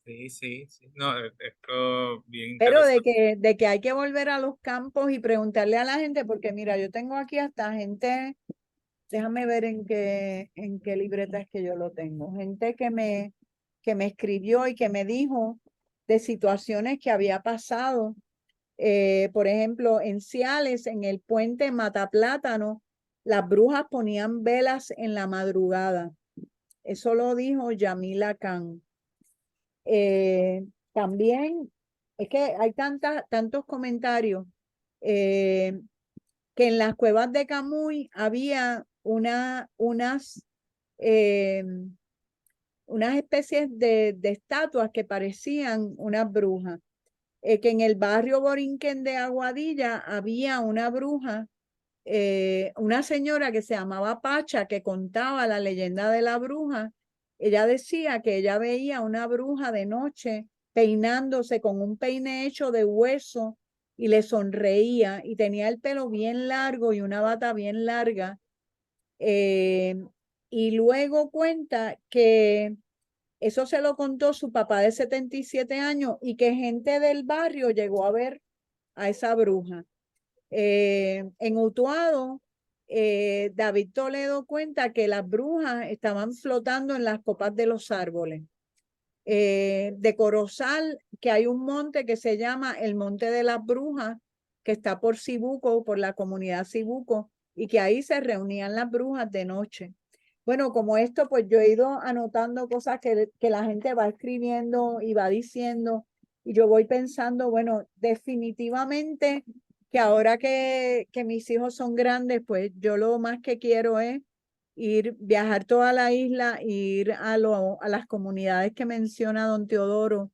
B: Sí, sí, sí. No, esto bien
A: Pero
B: interesante.
A: de que hay que volver a los campos y preguntarle a la gente, porque mira, yo tengo aquí hasta gente, déjame ver en qué libreta es que yo lo tengo, gente que me escribió y que me dijo de situaciones que había pasado. Por ejemplo, en Ciales, en el puente Mataplátano, las brujas ponían velas en la madrugada. Eso lo dijo Yamila Khan. También es que hay tantos comentarios eh, que en las cuevas de Camuy había eh, unas especies de estatuas que parecían unas brujas. Que en el barrio Borinquen de Aguadilla había una bruja, una señora que se llamaba Pacha, que contaba la leyenda de la bruja. Ella decía que ella veía una bruja de noche peinándose con un peine hecho de hueso y le sonreía y tenía el pelo bien largo y una bata bien larga. Y luego cuenta que Eso se lo contó su papá de 77 años y que gente del barrio llegó a ver a esa bruja. En Utuado, David Toledo cuenta que las brujas estaban flotando en las copas de los árboles. De Corozal, que hay un monte que se llama el Monte de las Brujas, que está por Cibuco, por la comunidad Cibuco, y que ahí se reunían las brujas de noche. Bueno, como esto, pues yo he ido anotando cosas que la gente va escribiendo y va diciendo, y yo voy pensando, bueno, definitivamente que ahora que mis hijos son grandes, pues yo lo más que quiero es viajar toda la isla, ir a las comunidades que menciona don Teodoro,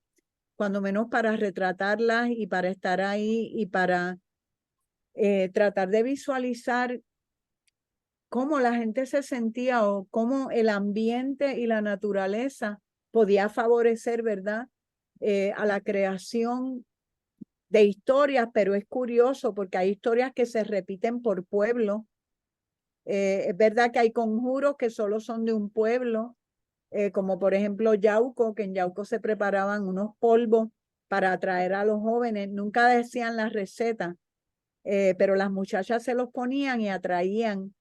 A: cuando menos para retratarlas y para estar ahí y para tratar de visualizar cómo la gente se sentía o cómo el ambiente y la naturaleza podía favorecer, ¿verdad? A la creación de historias, pero es curioso porque hay historias que se repiten por pueblo. Es verdad que hay conjuros que solo son de un pueblo, como por ejemplo Yauco, que en Yauco se preparaban unos polvos para atraer a los jóvenes. Nunca decían la receta, pero las muchachas se los ponían y atraían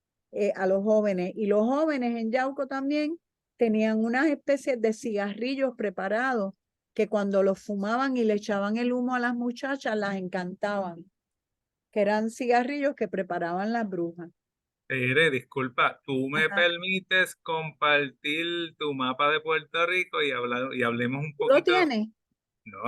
A: a los jóvenes. Y los jóvenes en Yauco también tenían unas especies de cigarrillos preparados que cuando los fumaban y le echaban el humo a las muchachas, las encantaban, que eran cigarrillos que preparaban las brujas.
B: Tere, disculpa, ¿tú me
A: Ajá.
B: permites compartir tu mapa de Puerto Rico y hablemos un
A: ¿Tú lo
B: poquito?
A: tienes?
B: No,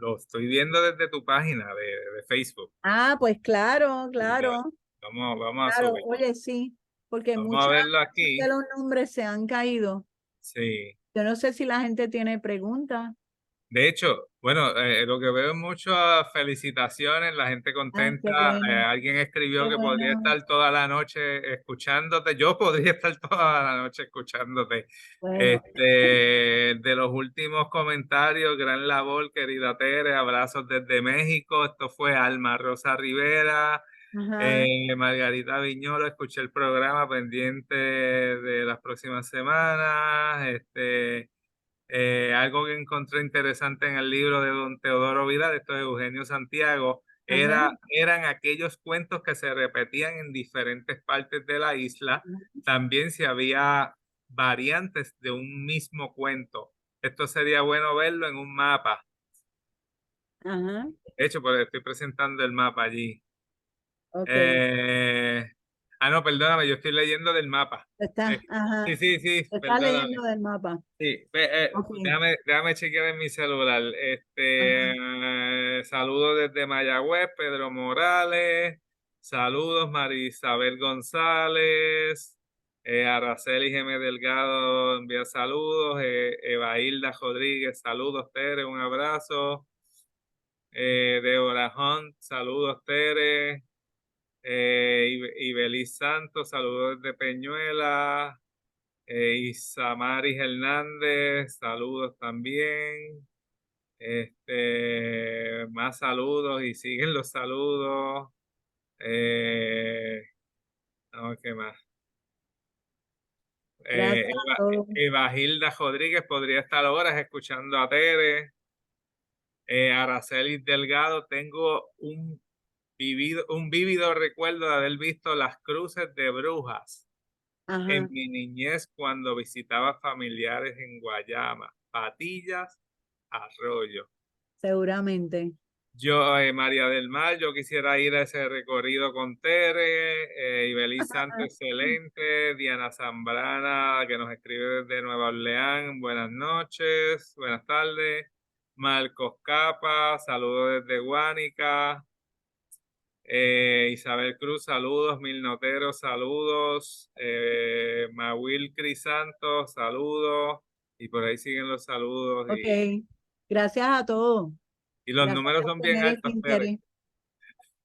B: lo estoy viendo desde tu página de Facebook.
A: Ah, pues claro,
B: Y
A: claro.
B: vamos a
A: Claro,
B: subir.
A: oye, sí, porque
B: Vamos a
A: muchos
B: verlo
A: de
B: aquí.
A: los nombres se han caído.
B: Sí.
A: Yo no sé si la gente tiene preguntas.
B: De hecho, bueno, lo que veo es muchas felicitaciones, la gente
A: Ah, qué
B: contenta.
A: bueno,
B: Alguien escribió
A: qué
B: que podría
A: bueno.
B: estar toda la noche escuchándote. Yo podría estar toda la noche escuchándote.
A: Bueno,
B: De los últimos comentarios, gran labor, querida Tere, abrazos desde México. Esto fue Alma Rosa Rivera,
A: ajá,
B: Margarita Viñolo. Escuché el programa pendiente de las próximas semanas. Algo que encontré interesante en el libro de don Teodoro Vidal, esto es Eugenio Santiago,
A: ajá.
B: eran aquellos cuentos que se repetían en diferentes partes de la isla. También si había variantes de un mismo cuento. Esto sería bueno verlo en un mapa.
A: Ajá,
B: De hecho, pues estoy presentando el mapa allí.
A: ok.
B: Eh, no, perdóname, yo estoy leyendo del mapa.
A: Está,
B: Sí,
A: ajá.
B: sí, sí,
A: Está
B: perdóname.
A: leyendo del mapa.
B: Sí,
A: Ok.
B: déjame chequear en mi celular.
A: Ajá.
B: Saludos desde Mayagüez, Pedro Morales. Saludos, María Isabel González. Araceli G. Delgado envía saludos. Eva Hilda Rodríguez, saludos, Tere, un abrazo. Deborah Hunt, saludos, Tere. Ibeliz Santos, saludos desde Peñuela. Isamaris Hernández, saludos también. Más saludos y siguen los saludos. ¿Qué más?
A: Gracias a todos.
B: Eva Hilda Rodríguez podría estar horas escuchando a Tere. Araceli Delgado, tengo un vívido recuerdo de haber visto las cruces de brujas en
A: Ajá,
B: mi niñez cuando visitaba familiares en Guayama, Patillas, Arroyo.
A: seguramente.
B: Yo, María del Mar, yo quisiera ir a ese recorrido con Tere, Ibeliz Santo, excelente, Diana Zambrana, que nos escribe desde Nueva Orleans, buenas noches, buenas tardes, Marcos Capa, saludos desde Guánica, Isabel Cruz, saludos. Mil Noteros, saludos. Mawil Crisanto, saludos. Y por ahí siguen los saludos.
A: Ok. Gracias a todos.
B: Y los
A: Gracias
B: números
A: por
B: son bien
A: tener este
B: altos, Tere.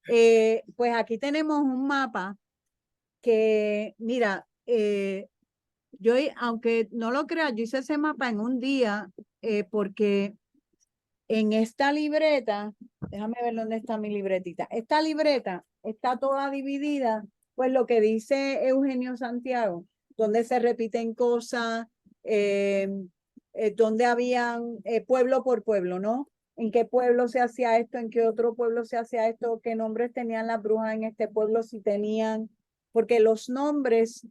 A: interés. Pues aquí tenemos un mapa que, mira, aunque no lo creas, yo hice ese mapa en un día porque en esta libreta, déjame ver dónde está mi libretita. Esta libreta está toda dividida, pues lo que dice Eugenio Santiago, donde se repiten cosas, donde habían pueblo por pueblo, ¿no? En qué pueblo se hacía esto, en qué otro pueblo se hacía esto, qué nombres tenían las brujas en este pueblo, si tenían, porque los nombres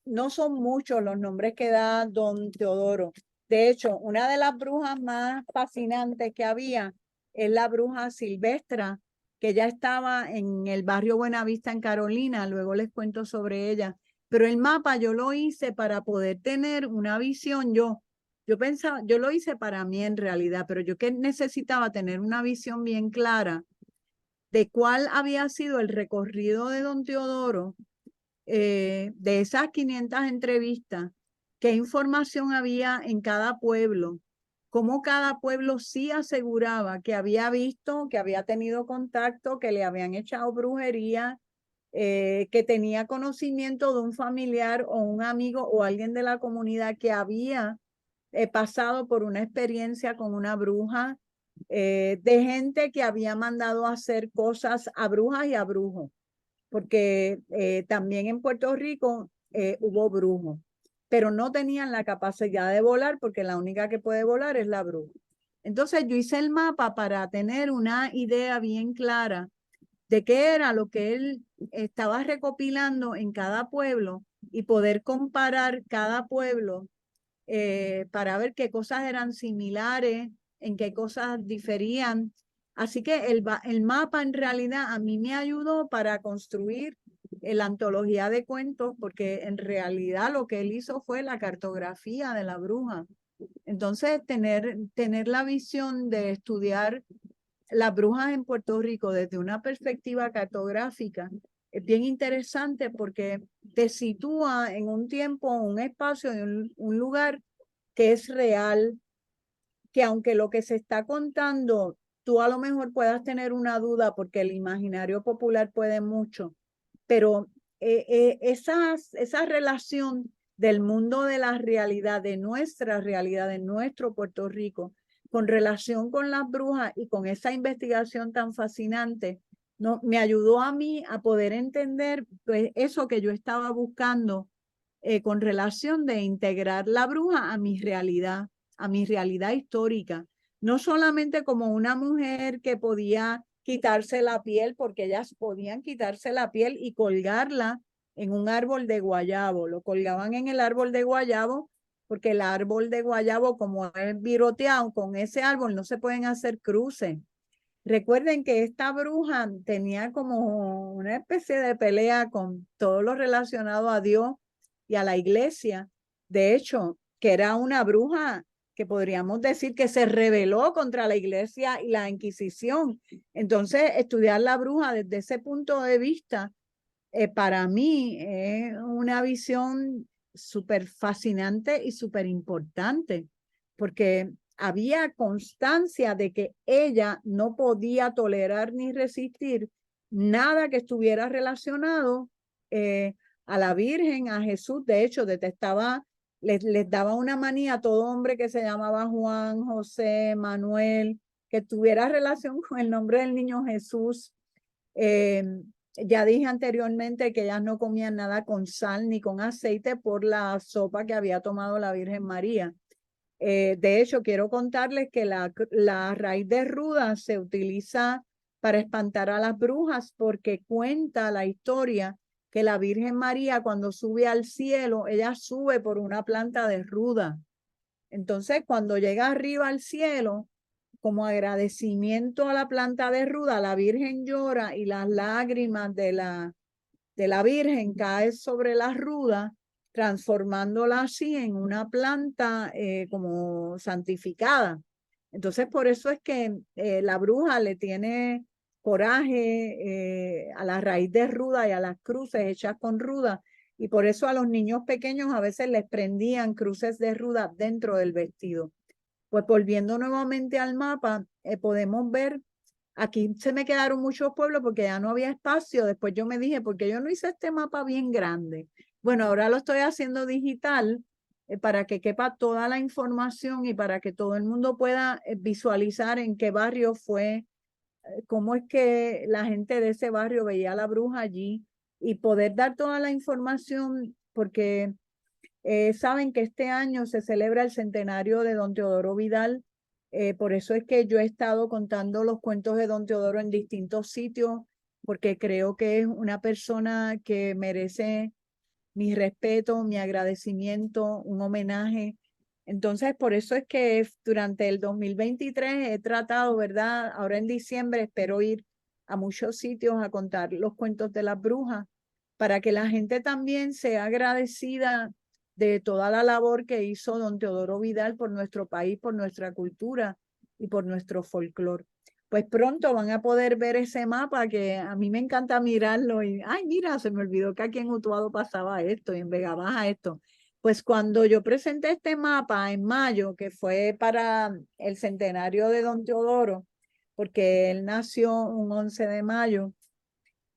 A: no son muchos los nombres que da don Teodoro. De hecho, una de las brujas más fascinantes que había es la bruja Silvestra, que ya estaba en el barrio Buenavista en Carolina, luego les cuento sobre ella. Pero el mapa yo lo hice para poder tener una visión. Yo pensaba, yo lo hice para mí en realidad, pero yo que necesitaba tener una visión bien clara de cuál había sido el recorrido de don Teodoro, de esas 500 entrevistas, qué información había en cada pueblo, cómo cada pueblo sí aseguraba que había visto, que había tenido contacto, que le habían echado brujería, que tenía conocimiento de un familiar o un amigo o alguien de la comunidad que había pasado por una experiencia con una bruja, de gente que había mandado a hacer cosas a brujas y a brujos, porque también en Puerto Rico hubo brujos, pero no tenían la capacidad de volar porque la única que puede volar es la bruja. Entonces yo hice el mapa para tener una idea bien clara de qué era lo que él estaba recopilando en cada pueblo y poder comparar cada pueblo para ver qué cosas eran similares, en qué cosas diferían. Así que el mapa en realidad a mí me ayudó para construir la antología de cuentos, porque en realidad lo que él hizo fue la cartografía de la bruja. Entonces, tener la visión de estudiar las brujas en Puerto Rico desde una perspectiva cartográfica es bien interesante porque te sitúa en un tiempo, un espacio, en un lugar que es real, que aunque lo que se está contando, tú a lo mejor puedas tener una duda porque el imaginario popular puede mucho, pero esa relación del mundo de la realidad, de nuestra realidad, de nuestro Puerto Rico, con relación con las brujas y con esa investigación tan fascinante, no, me ayudó a mí a poder entender pues, eso que yo estaba buscando con relación de integrar la bruja a mi realidad histórica. No solamente como una mujer que podía quitarse la piel, porque ellas podían quitarse la piel y colgarla en un árbol de guayabo. Lo colgaban en el árbol de guayabo porque el árbol de guayabo, como es viroteado, con ese árbol no se pueden hacer cruces. Recuerden que esta bruja tenía como una especie de pelea con todo lo relacionado a Dios y a la iglesia. De hecho, que era una bruja que podríamos decir que se rebeló contra la iglesia y la Inquisición. Entonces, estudiar la bruja desde ese punto de vista, para mí es una visión súper fascinante y súper importante, porque había constancia de que ella no podía tolerar ni resistir nada que estuviera relacionado a la Virgen, a Jesús. De hecho, detestaba, les daba una manía a todo hombre que se llamaba Juan, José, Manuel, que tuviera relación con el nombre del niño Jesús. Ya dije anteriormente que ellas no comían nada con sal ni con aceite por la sopa que había tomado la Virgen María. De hecho, quiero contarles que la raíz de ruda se utiliza para espantar a las brujas porque cuenta la historia que la Virgen María cuando sube al cielo, ella sube por una planta de ruda. Entonces, cuando llega arriba al cielo, como agradecimiento a la planta de ruda, la Virgen llora y las lágrimas de la Virgen caen sobre la ruda, transformándola así en una planta como santificada. Entonces, por eso es que la bruja le tiene coraje a la raíz de ruda y a las cruces hechas con ruda. Y por eso a los niños pequeños a veces les prendían cruces de ruda dentro del vestido. Pues volviendo nuevamente al mapa, podemos ver, aquí se me quedaron muchos pueblos porque ya no había espacio. Después yo me dije, ¿por qué yo no hice este mapa bien grande? Bueno, ahora lo estoy haciendo digital para que quepa toda la información y para que todo el mundo pueda visualizar en qué barrio fue, cómo es que la gente de ese barrio veía a la bruja allí y poder dar toda la información porque Saben que este año se celebra el centenario de don Teodoro Vidal. Por eso es que yo he estado contando los cuentos de don Teodoro en distintos sitios, porque creo que es una persona que merece mi respeto, mi agradecimiento, un homenaje. Entonces, por eso es que durante el 2023 he tratado, ¿verdad? Ahora en diciembre espero ir a muchos sitios a contar los cuentos de las brujas, para que la gente también sea agradecida de toda la labor que hizo don Teodoro Vidal por nuestro país, por nuestra cultura y por nuestro folclore. Pues pronto van a poder ver ese mapa que a mí me encanta mirarlo y, ay, mira, se me olvidó que aquí en Utuado pasaba esto y en Vega Baja esto. Pues cuando yo presenté este mapa en mayo, que fue para el centenario de don Teodoro, porque él nació un 11 de mayo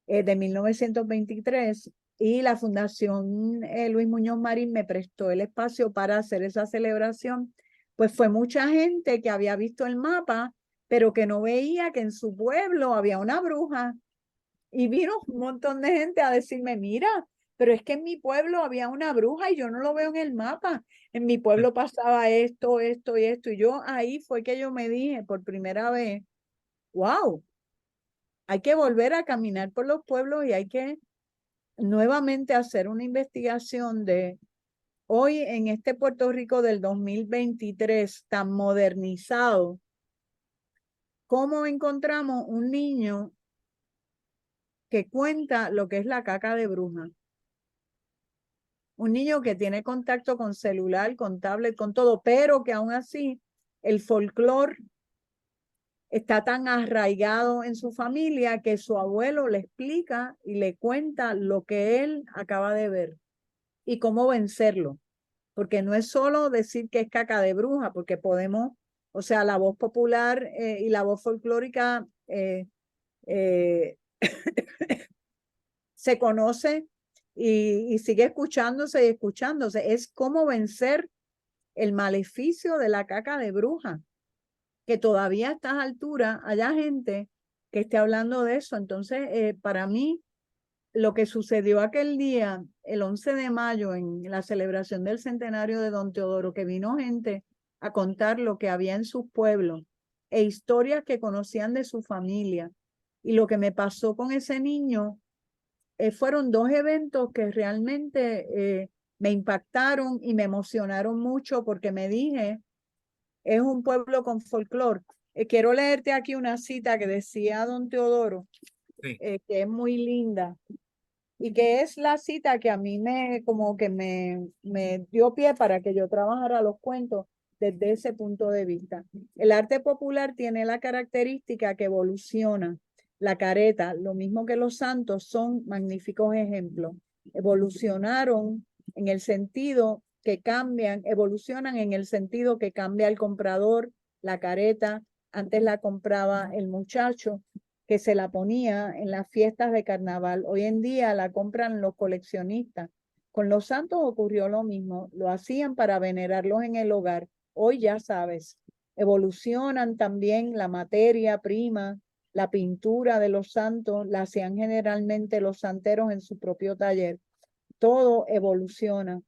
A: de 1923, y la Fundación Luis Muñoz Marín me prestó el espacio para hacer esa celebración. Pues fue mucha gente que había visto el mapa, pero que no veía que en su pueblo había una bruja. Y vino un montón de gente a decirme, mira, pero es que en mi pueblo había una bruja y yo no lo veo en el mapa. En mi pueblo pasaba esto, esto y esto. Y yo ahí fue que yo me dije por primera vez, wow, hay que volver a caminar por los pueblos y hay que nuevamente hacer una investigación de hoy en este Puerto Rico del 2023 tan modernizado, cómo encontramos un niño que cuenta lo que es la caca de bruja. Un niño que tiene contacto con celular, con tablet, con todo, pero que aún así el folclore está tan arraigado en su familia que su abuelo le explica y le cuenta lo que él acaba de ver y cómo vencerlo. Porque no es solo decir que es caca de bruja, porque podemos, o sea, la voz popular y la voz folclórica eh, se conoce y sigue escuchándose y escuchándose. Es cómo vencer el maleficio de la caca de bruja, que todavía a estas alturas haya gente que esté hablando de eso. Entonces, para mí, lo que sucedió aquel día, el 11 de mayo, en la celebración del centenario de don Teodoro, que vino gente a contar lo que había en sus pueblos e historias que conocían de su familia. Y lo que me pasó con ese niño fueron dos eventos que realmente me impactaron y me emocionaron mucho, porque me dije, es un pueblo con folclore. Quiero leerte aquí una cita que decía don Teodoro,
B: Sí.
A: que es muy linda y que es la cita que a mí me como que me dio pie para que yo trabajara los cuentos desde ese punto de vista. El arte popular tiene la característica que evoluciona. La careta, lo mismo que los santos, son magníficos ejemplos. Evolucionaron en el sentido que cambian, evolucionan en el sentido que cambia el comprador, la careta. Antes la compraba el muchacho que se la ponía en las fiestas de carnaval. Hoy en día la compran los coleccionistas. Con los santos ocurrió lo mismo. Lo hacían para venerarlos en el hogar. Hoy ya sabes, evolucionan también la materia prima, la pintura de los santos, la hacían generalmente los santeros en su propio taller. Todo evoluciona.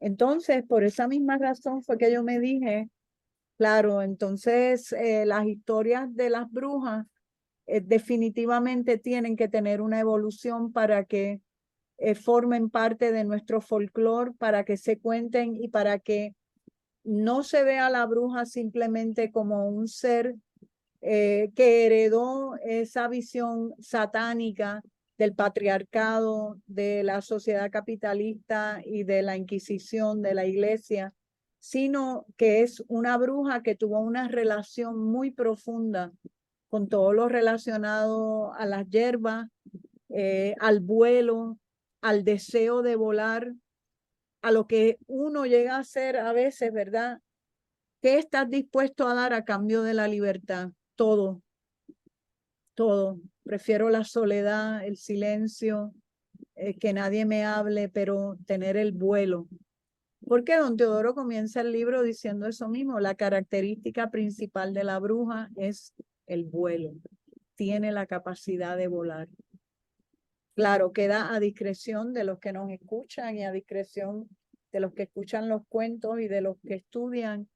A: Entonces, por esa misma razón fue que yo me dije, claro, entonces las historias de las brujas definitivamente tienen que tener una evolución para que formen parte de nuestro folclore, para que se cuenten y para que no se vea a la bruja simplemente como un ser que heredó esa visión satánica del patriarcado, de la sociedad capitalista y de la Inquisición de la Iglesia, sino que es una bruja que tuvo una relación muy profunda con todo lo relacionado a las hierbas, al vuelo, al deseo de volar, a lo que uno llega a hacer a veces, ¿verdad? ¿Qué estás dispuesto a dar a cambio de la libertad? Todo, todo. Prefiero la soledad, el silencio, que nadie me hable, pero tener el vuelo. Porque don Teodoro comienza el libro diciendo eso mismo, la característica principal de la bruja es el vuelo, tiene la capacidad de volar. Claro, queda a discreción de los que nos escuchan y a discreción de los que escuchan los cuentos y de los que estudian,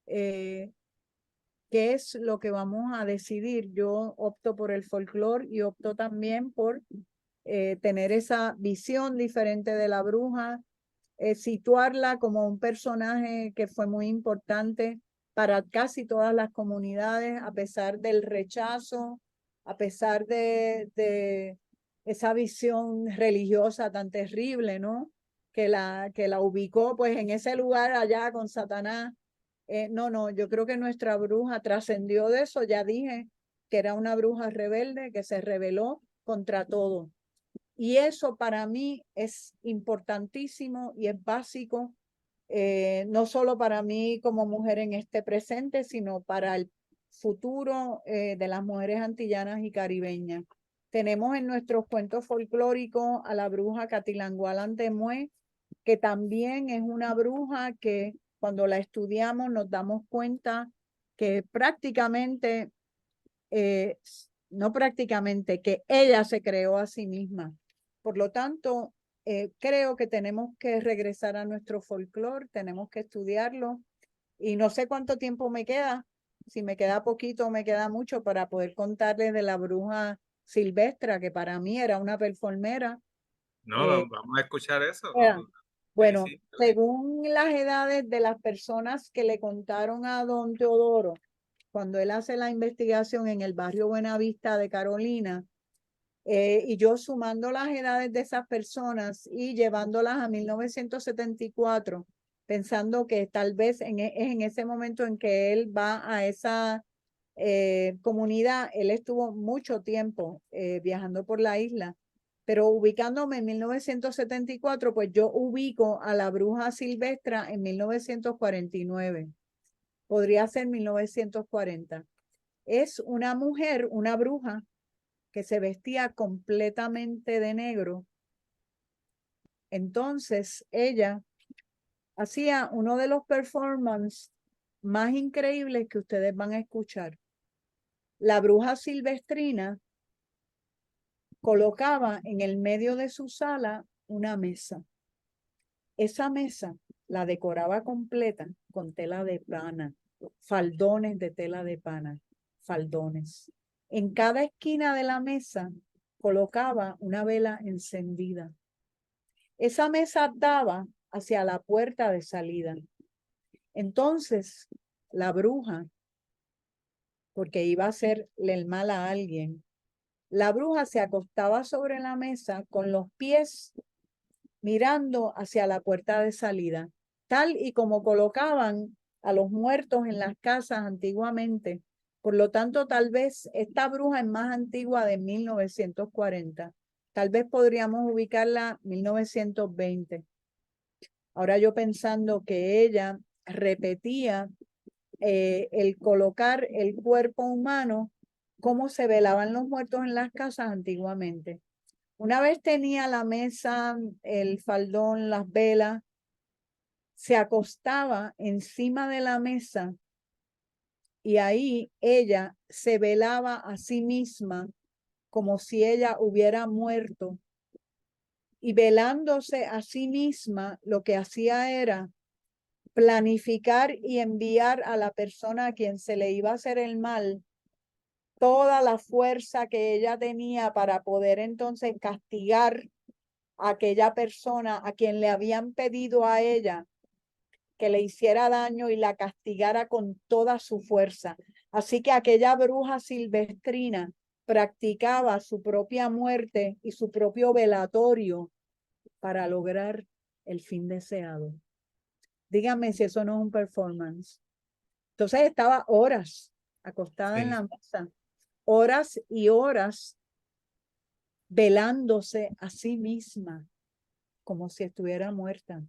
A: qué es lo que vamos a decidir. Yo opto por el folclore y opto también por tener esa visión diferente de la bruja, situarla como un personaje que fue muy importante para casi todas las comunidades, a pesar del rechazo, a pesar de esa visión religiosa tan terrible, ¿no? Que la ubicó pues en ese lugar allá con Satanás. No, yo creo que nuestra bruja trascendió de eso. Ya dije que era una bruja rebelde que se rebeló contra todo. Y eso para mí es importantísimo y es básico, no solo para mí como mujer en este presente, sino para el futuro de las mujeres antillanas y caribeñas. Tenemos en nuestros cuentos folclóricos a la bruja Catilanguala Temue, que también es una bruja que cuando la estudiamos nos damos cuenta que prácticamente, no prácticamente, que ella se creó a sí misma. Por lo tanto, creo que tenemos que regresar a nuestro folclore, tenemos que estudiarlo y no sé cuánto tiempo me queda, si me queda poquito o me queda mucho para poder contarles de la bruja Silvestra, que para mí era una performera.
B: No, vamos a escuchar eso. Sí,
A: Bueno,
B: sí.
A: según las edades de las personas que le contaron a don Teodoro, cuando él hace la investigación en el barrio Buenavista de Carolina, y yo sumando las edades de esas personas y llevándolas a 1974, pensando que tal vez es en ese momento en que él va a esa comunidad, él estuvo mucho tiempo viajando por la isla, pero ubicándome en 1974, pues yo ubico a la bruja Silvestra en 1949. Podría ser 1940. Es una mujer, una bruja, que se vestía completamente de negro. Entonces ella hacía uno de los performances más increíbles que ustedes van a escuchar. La bruja silvestrina colocaba en el medio de su sala una mesa. Esa mesa la decoraba completa con tela de pana, faldones de tela de pana, faldones. En cada esquina de la mesa colocaba una vela encendida. Esa mesa daba hacia la puerta de salida. Entonces, la bruja, porque iba a hacerle el mal a alguien, la bruja se acostaba sobre la mesa con los pies mirando hacia la puerta de salida, tal y como colocaban a los muertos en las casas antiguamente. Por lo tanto, tal vez esta bruja es más antigua de 1940. Tal vez podríamos ubicarla 1920. Ahora yo pensando que ella repetía el colocar el cuerpo humano, cómo se velaban los muertos en las casas antiguamente. Una vez tenía la mesa, el faldón, las velas, se acostaba encima de la mesa y ahí ella se velaba a sí misma como si ella hubiera muerto. Y velándose a sí misma, lo que hacía era planificar y enviar a la persona a quien se le iba a hacer el mal toda la fuerza que ella tenía para poder entonces castigar a aquella persona a quien le habían pedido a ella que le hiciera daño y la castigara con toda su fuerza. Así que aquella bruja silvestrina practicaba su propia muerte y su propio velatorio para lograr el fin deseado. Dígame si eso no es un performance. Entonces estaba horas acostada en la mesa, horas y horas velándose a sí misma como si estuviera muerta.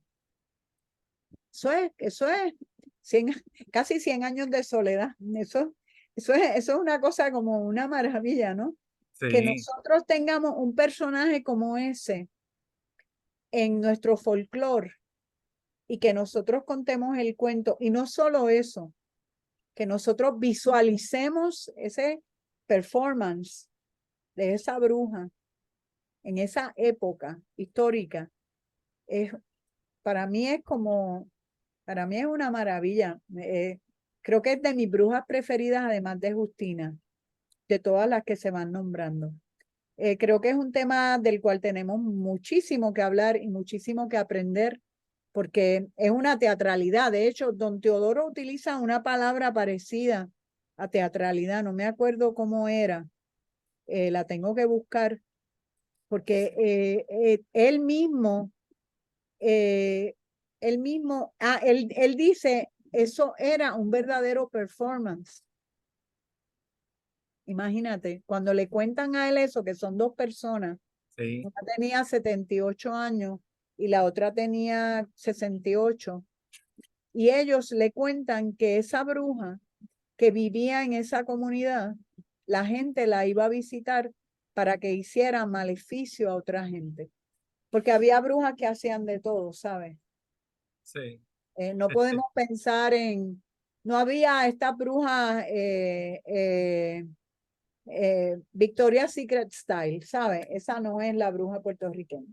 A: Eso es 100, casi 100 años de soledad. Eso es una cosa como una maravilla, ¿no? Que
B: Sí.
A: nosotros tengamos un personaje como ese en nuestro folclore y que nosotros contemos el cuento. Y no solo eso, que nosotros visualicemos ese performance de esa bruja en esa época histórica, es para mí es como, para mí es una maravilla. Creo que es de mis brujas preferidas, además de Justina, de todas las que se van nombrando. Creo que es un tema del cual tenemos muchísimo que hablar y muchísimo que aprender, porque es una teatralidad. De hecho, don Teodoro utiliza una palabra parecida a teatralidad, no me acuerdo cómo era, la tengo que buscar, porque eh, él dice, eso era un verdadero performance. Imagínate, cuando le cuentan a él eso, que son dos personas,
B: Sí,
A: una tenía 78 años y la otra tenía 68, y ellos le cuentan que esa bruja que vivía en esa comunidad, la gente la iba a visitar para que hiciera maleficio a otra gente, porque había brujas que hacían de todo, ¿sabes?
B: sí.
A: No podemos pensar en, no había estas brujas Victoria's Secret Style, ¿sabes? Esa no es la bruja puertorriqueña.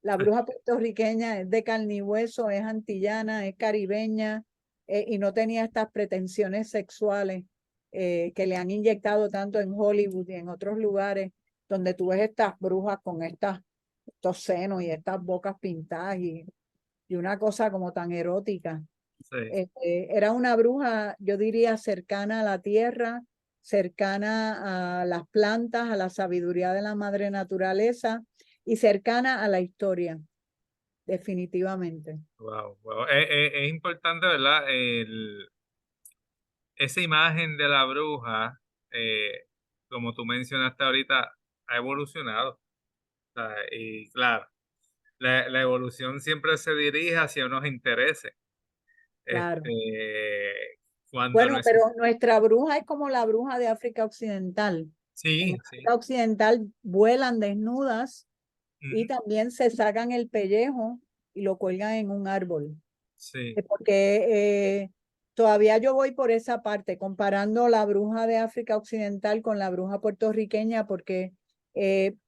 A: La bruja puertorriqueña es de carne y hueso, es antillana, es caribeña, y no tenía estas pretensiones sexuales que le han inyectado tanto en Hollywood y en otros lugares donde tú ves estas brujas con estos senos y estas bocas pintadas y una cosa como tan erótica.
B: Sí.
A: Era una bruja, yo diría, cercana a la tierra, cercana a las plantas, a la sabiduría de la madre naturaleza y cercana a la historia, definitivamente.
B: Wow, wow. Es importante, ¿verdad? Esa imagen de la bruja, eh, como tú mencionaste ahorita, ha evolucionado. O sea, y claro, la evolución siempre se dirige hacia unos intereses.
A: Claro.
B: Cuando no
A: Bueno,
B: es...
A: pero nuestra bruja es como la bruja de África Occidental. En
B: Sí, sí.
A: África Occidental vuelan desnudas y
B: Ujú,
A: también se sacan el pellejo y lo cuelgan en un árbol.
B: sí,
A: Porque todavía yo voy por esa parte, comparando la bruja de África Occidental con la bruja puertorriqueña, porque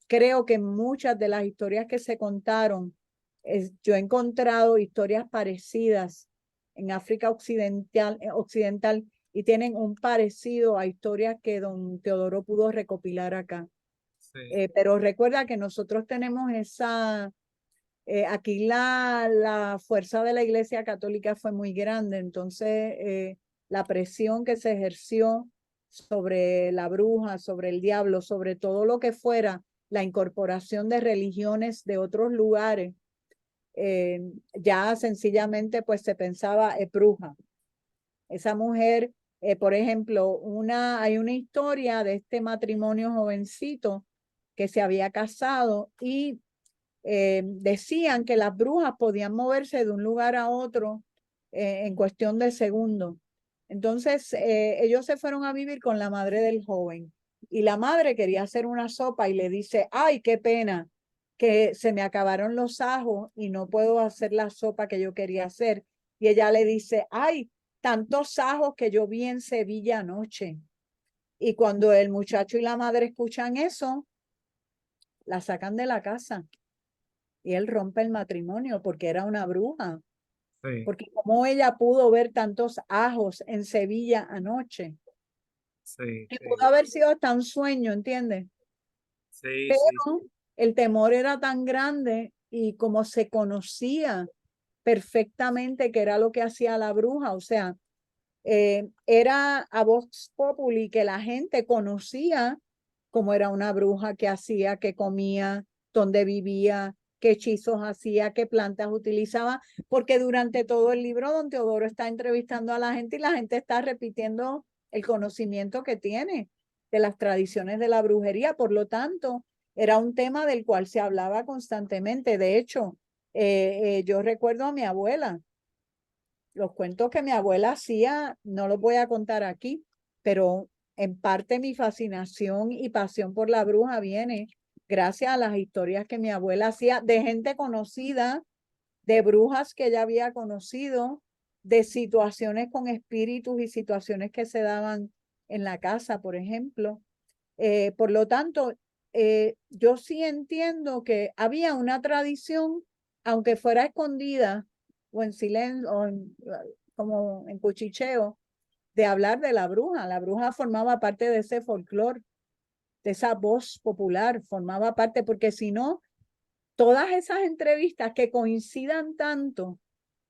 A: creo que muchas de las historias que se contaron, yo he encontrado historias parecidas en África Occidental y tienen un parecido a historias que don Teodoro pudo recopilar acá.
B: sí.
A: Pero recuerda que nosotros tenemos aquí la fuerza de la Iglesia Católica fue muy grande, entonces la presión que se ejerció sobre la bruja, sobre el diablo, sobre todo lo que fuera la incorporación de religiones de otros lugares, ya sencillamente pues se pensaba es bruja. Esa mujer, por ejemplo, hay una historia de este matrimonio jovencito que se había casado y decían que las brujas podían moverse de un lugar a otro en cuestión de segundos. Entonces, ellos se fueron a vivir con la madre del joven y la madre quería hacer una sopa y le dice, ay, qué pena que se me acabaron los ajos y no puedo hacer la sopa que yo quería hacer. Y ella le dice, ay, tantos ajos que yo vi en Sevilla anoche. Y cuando el muchacho y la madre escuchan eso, la sacan de la casa y él rompe el matrimonio porque era una bruja,
B: Sí,
A: porque como ella pudo ver tantos ajos en Sevilla anoche,
B: sí,
A: que
B: sí,
A: pudo haber sido hasta un sueño, ¿entiendes?
B: sí, sí,
A: Pero el temor era tan grande y como se conocía perfectamente que era lo que hacía la bruja, o sea, era a vox populi que la gente conocía cómo era una bruja, qué hacía, qué comía, dónde vivía, qué hechizos hacía, qué plantas utilizaba, porque durante todo el libro don Teodoro está entrevistando a la gente y la gente está repitiendo el conocimiento que tiene de las tradiciones de la brujería. Por lo tanto, era un tema del cual se hablaba constantemente. De hecho, yo recuerdo a mi abuela, los cuentos que mi abuela hacía, no los voy a contar aquí, pero en parte mi fascinación y pasión por la bruja viene gracias a las historias que mi abuela hacía de gente conocida, de brujas que ella había conocido, de situaciones con espíritus y situaciones que se daban en la casa, por ejemplo. Por lo tanto, yo sí entiendo que había una tradición aunque fuera escondida o en silencio, como en cuchicheo, de hablar de la bruja. La bruja formaba parte de ese folclore, de esa voz popular, formaba parte, porque si no, todas esas entrevistas que coincidan tanto,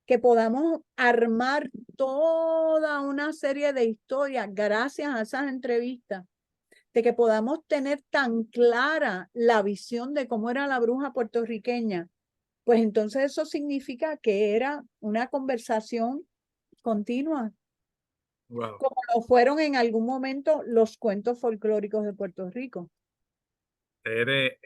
A: que podamos armar toda una serie de historias gracias a esas entrevistas, de que podamos tener tan clara la visión de cómo era la bruja puertorriqueña, pues entonces eso significa que era una conversación continua,
B: Wow.
A: como lo fueron en algún momento los cuentos folclóricos de Puerto Rico.
B: Tere,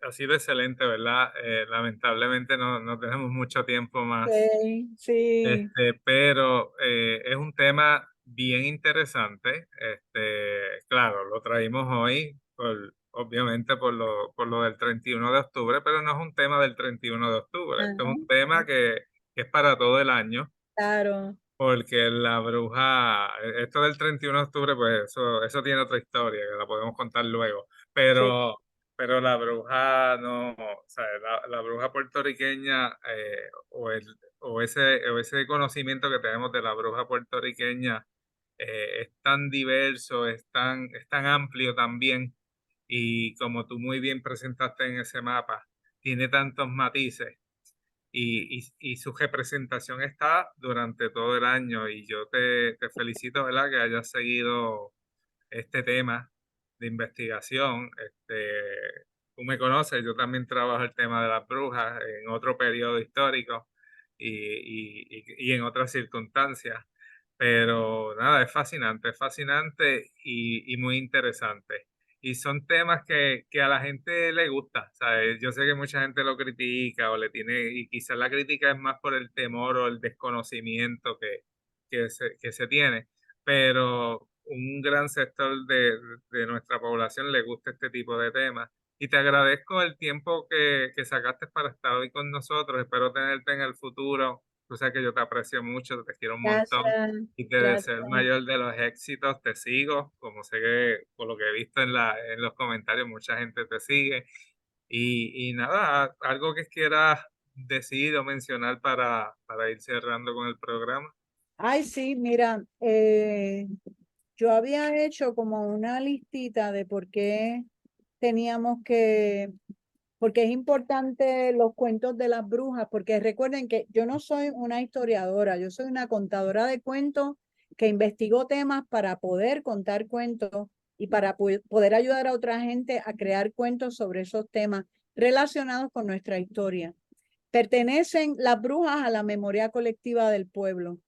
B: ha sido excelente, ¿verdad? Lamentablemente no tenemos mucho tiempo más,
A: Sí, sí.
B: pero es un tema bien interesante. Claro, lo traímos hoy, obviamente por lo del 31 de octubre, pero no es un tema del 31 de octubre. Esto es
A: Ajá,
B: un tema que es para todo el año.
A: claro,
B: Porque la bruja, esto del 31 de octubre, pues eso tiene otra historia, que la podemos contar luego.
A: sí.
B: Pero la bruja no, o sea, la bruja puertorriqueña, o ese conocimiento que tenemos de la bruja puertorriqueña, es tan diverso, es tan amplio también, y como tú muy bien presentaste en ese mapa, tiene tantos matices y su representación está durante todo el año y yo te felicito, ¿verdad? Que hayas seguido este tema de investigación. Tú me conoces, yo también trabajo el tema de las brujas en otro periodo histórico y en otras circunstancias, pero nada, es fascinante y muy interesante. Y son temas que a la gente le gusta, ¿sabes? Yo sé que mucha gente lo critica o le tiene, y quizás la crítica es más por el temor o el desconocimiento que se tiene, pero un gran sector de nuestra población le gusta este tipo de temas. Y te agradezco el tiempo que sacaste para estar hoy con nosotros. Espero tenerte en el futuro. Tú sabes que yo te aprecio mucho, te quiero un montón
A: Gracias,
B: y te deseo el
A: gracias.
B: mayor de los éxitos. Te sigo, como sé que por lo que he visto en los comentarios, mucha gente te sigue. Y nada, algo que quieras decir o mencionar para ir cerrando con el programa.
A: Ay, sí, mira, yo había hecho como una listita de por qué teníamos que, porque es importante los cuentos de las brujas, porque recuerden que yo no soy una historiadora, yo soy una contadora de cuentos que investigó temas para poder contar cuentos y para poder ayudar a otra gente a crear cuentos sobre esos temas relacionados con nuestra historia. Pertenecen las brujas a la memoria colectiva del pueblo.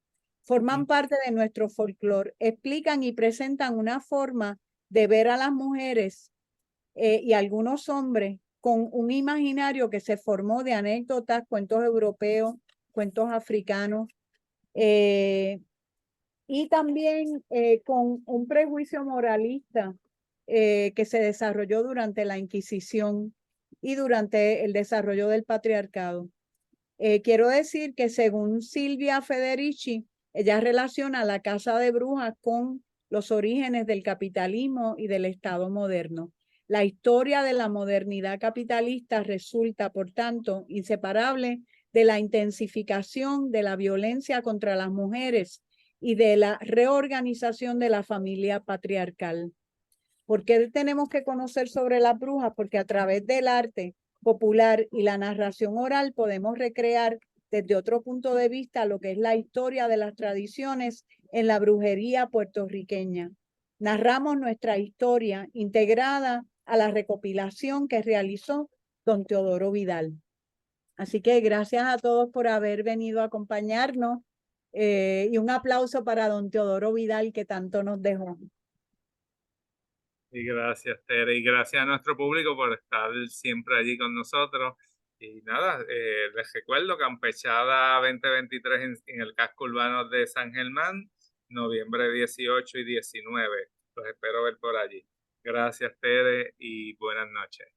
A: Forman parte de nuestro folclore, explican y presentan una forma de ver a las mujeres y algunos hombres con un imaginario que se formó de anécdotas, cuentos europeos, cuentos africanos, eh, y también con un prejuicio moralista que se desarrolló durante la Inquisición y durante el desarrollo del patriarcado. Quiero decir que según Silvia Federici, ella relaciona la casa de brujas con los orígenes del capitalismo y del Estado moderno. La historia de la modernidad capitalista resulta, por tanto, inseparable de la intensificación de la violencia contra las mujeres y de la reorganización de la familia patriarcal. ¿Por qué tenemos que conocer sobre las brujas? Porque a través del arte popular y la narración oral podemos recrear desde otro punto de vista lo que es la historia de las tradiciones en la brujería puertorriqueña. Narramos nuestra historia integrada a la recopilación que realizó don Teodoro Vidal. Así que gracias a todos por haber venido a acompañarnos y un aplauso para don Teodoro Vidal que tanto nos dejó.
B: Y gracias, Tere, y gracias a nuestro público por estar siempre allí con nosotros. Y nada, les recuerdo Campechada 2023 en el casco urbano de San Germán, noviembre 18 y 19. Los espero ver por allí. Gracias, Tere, y buenas noches.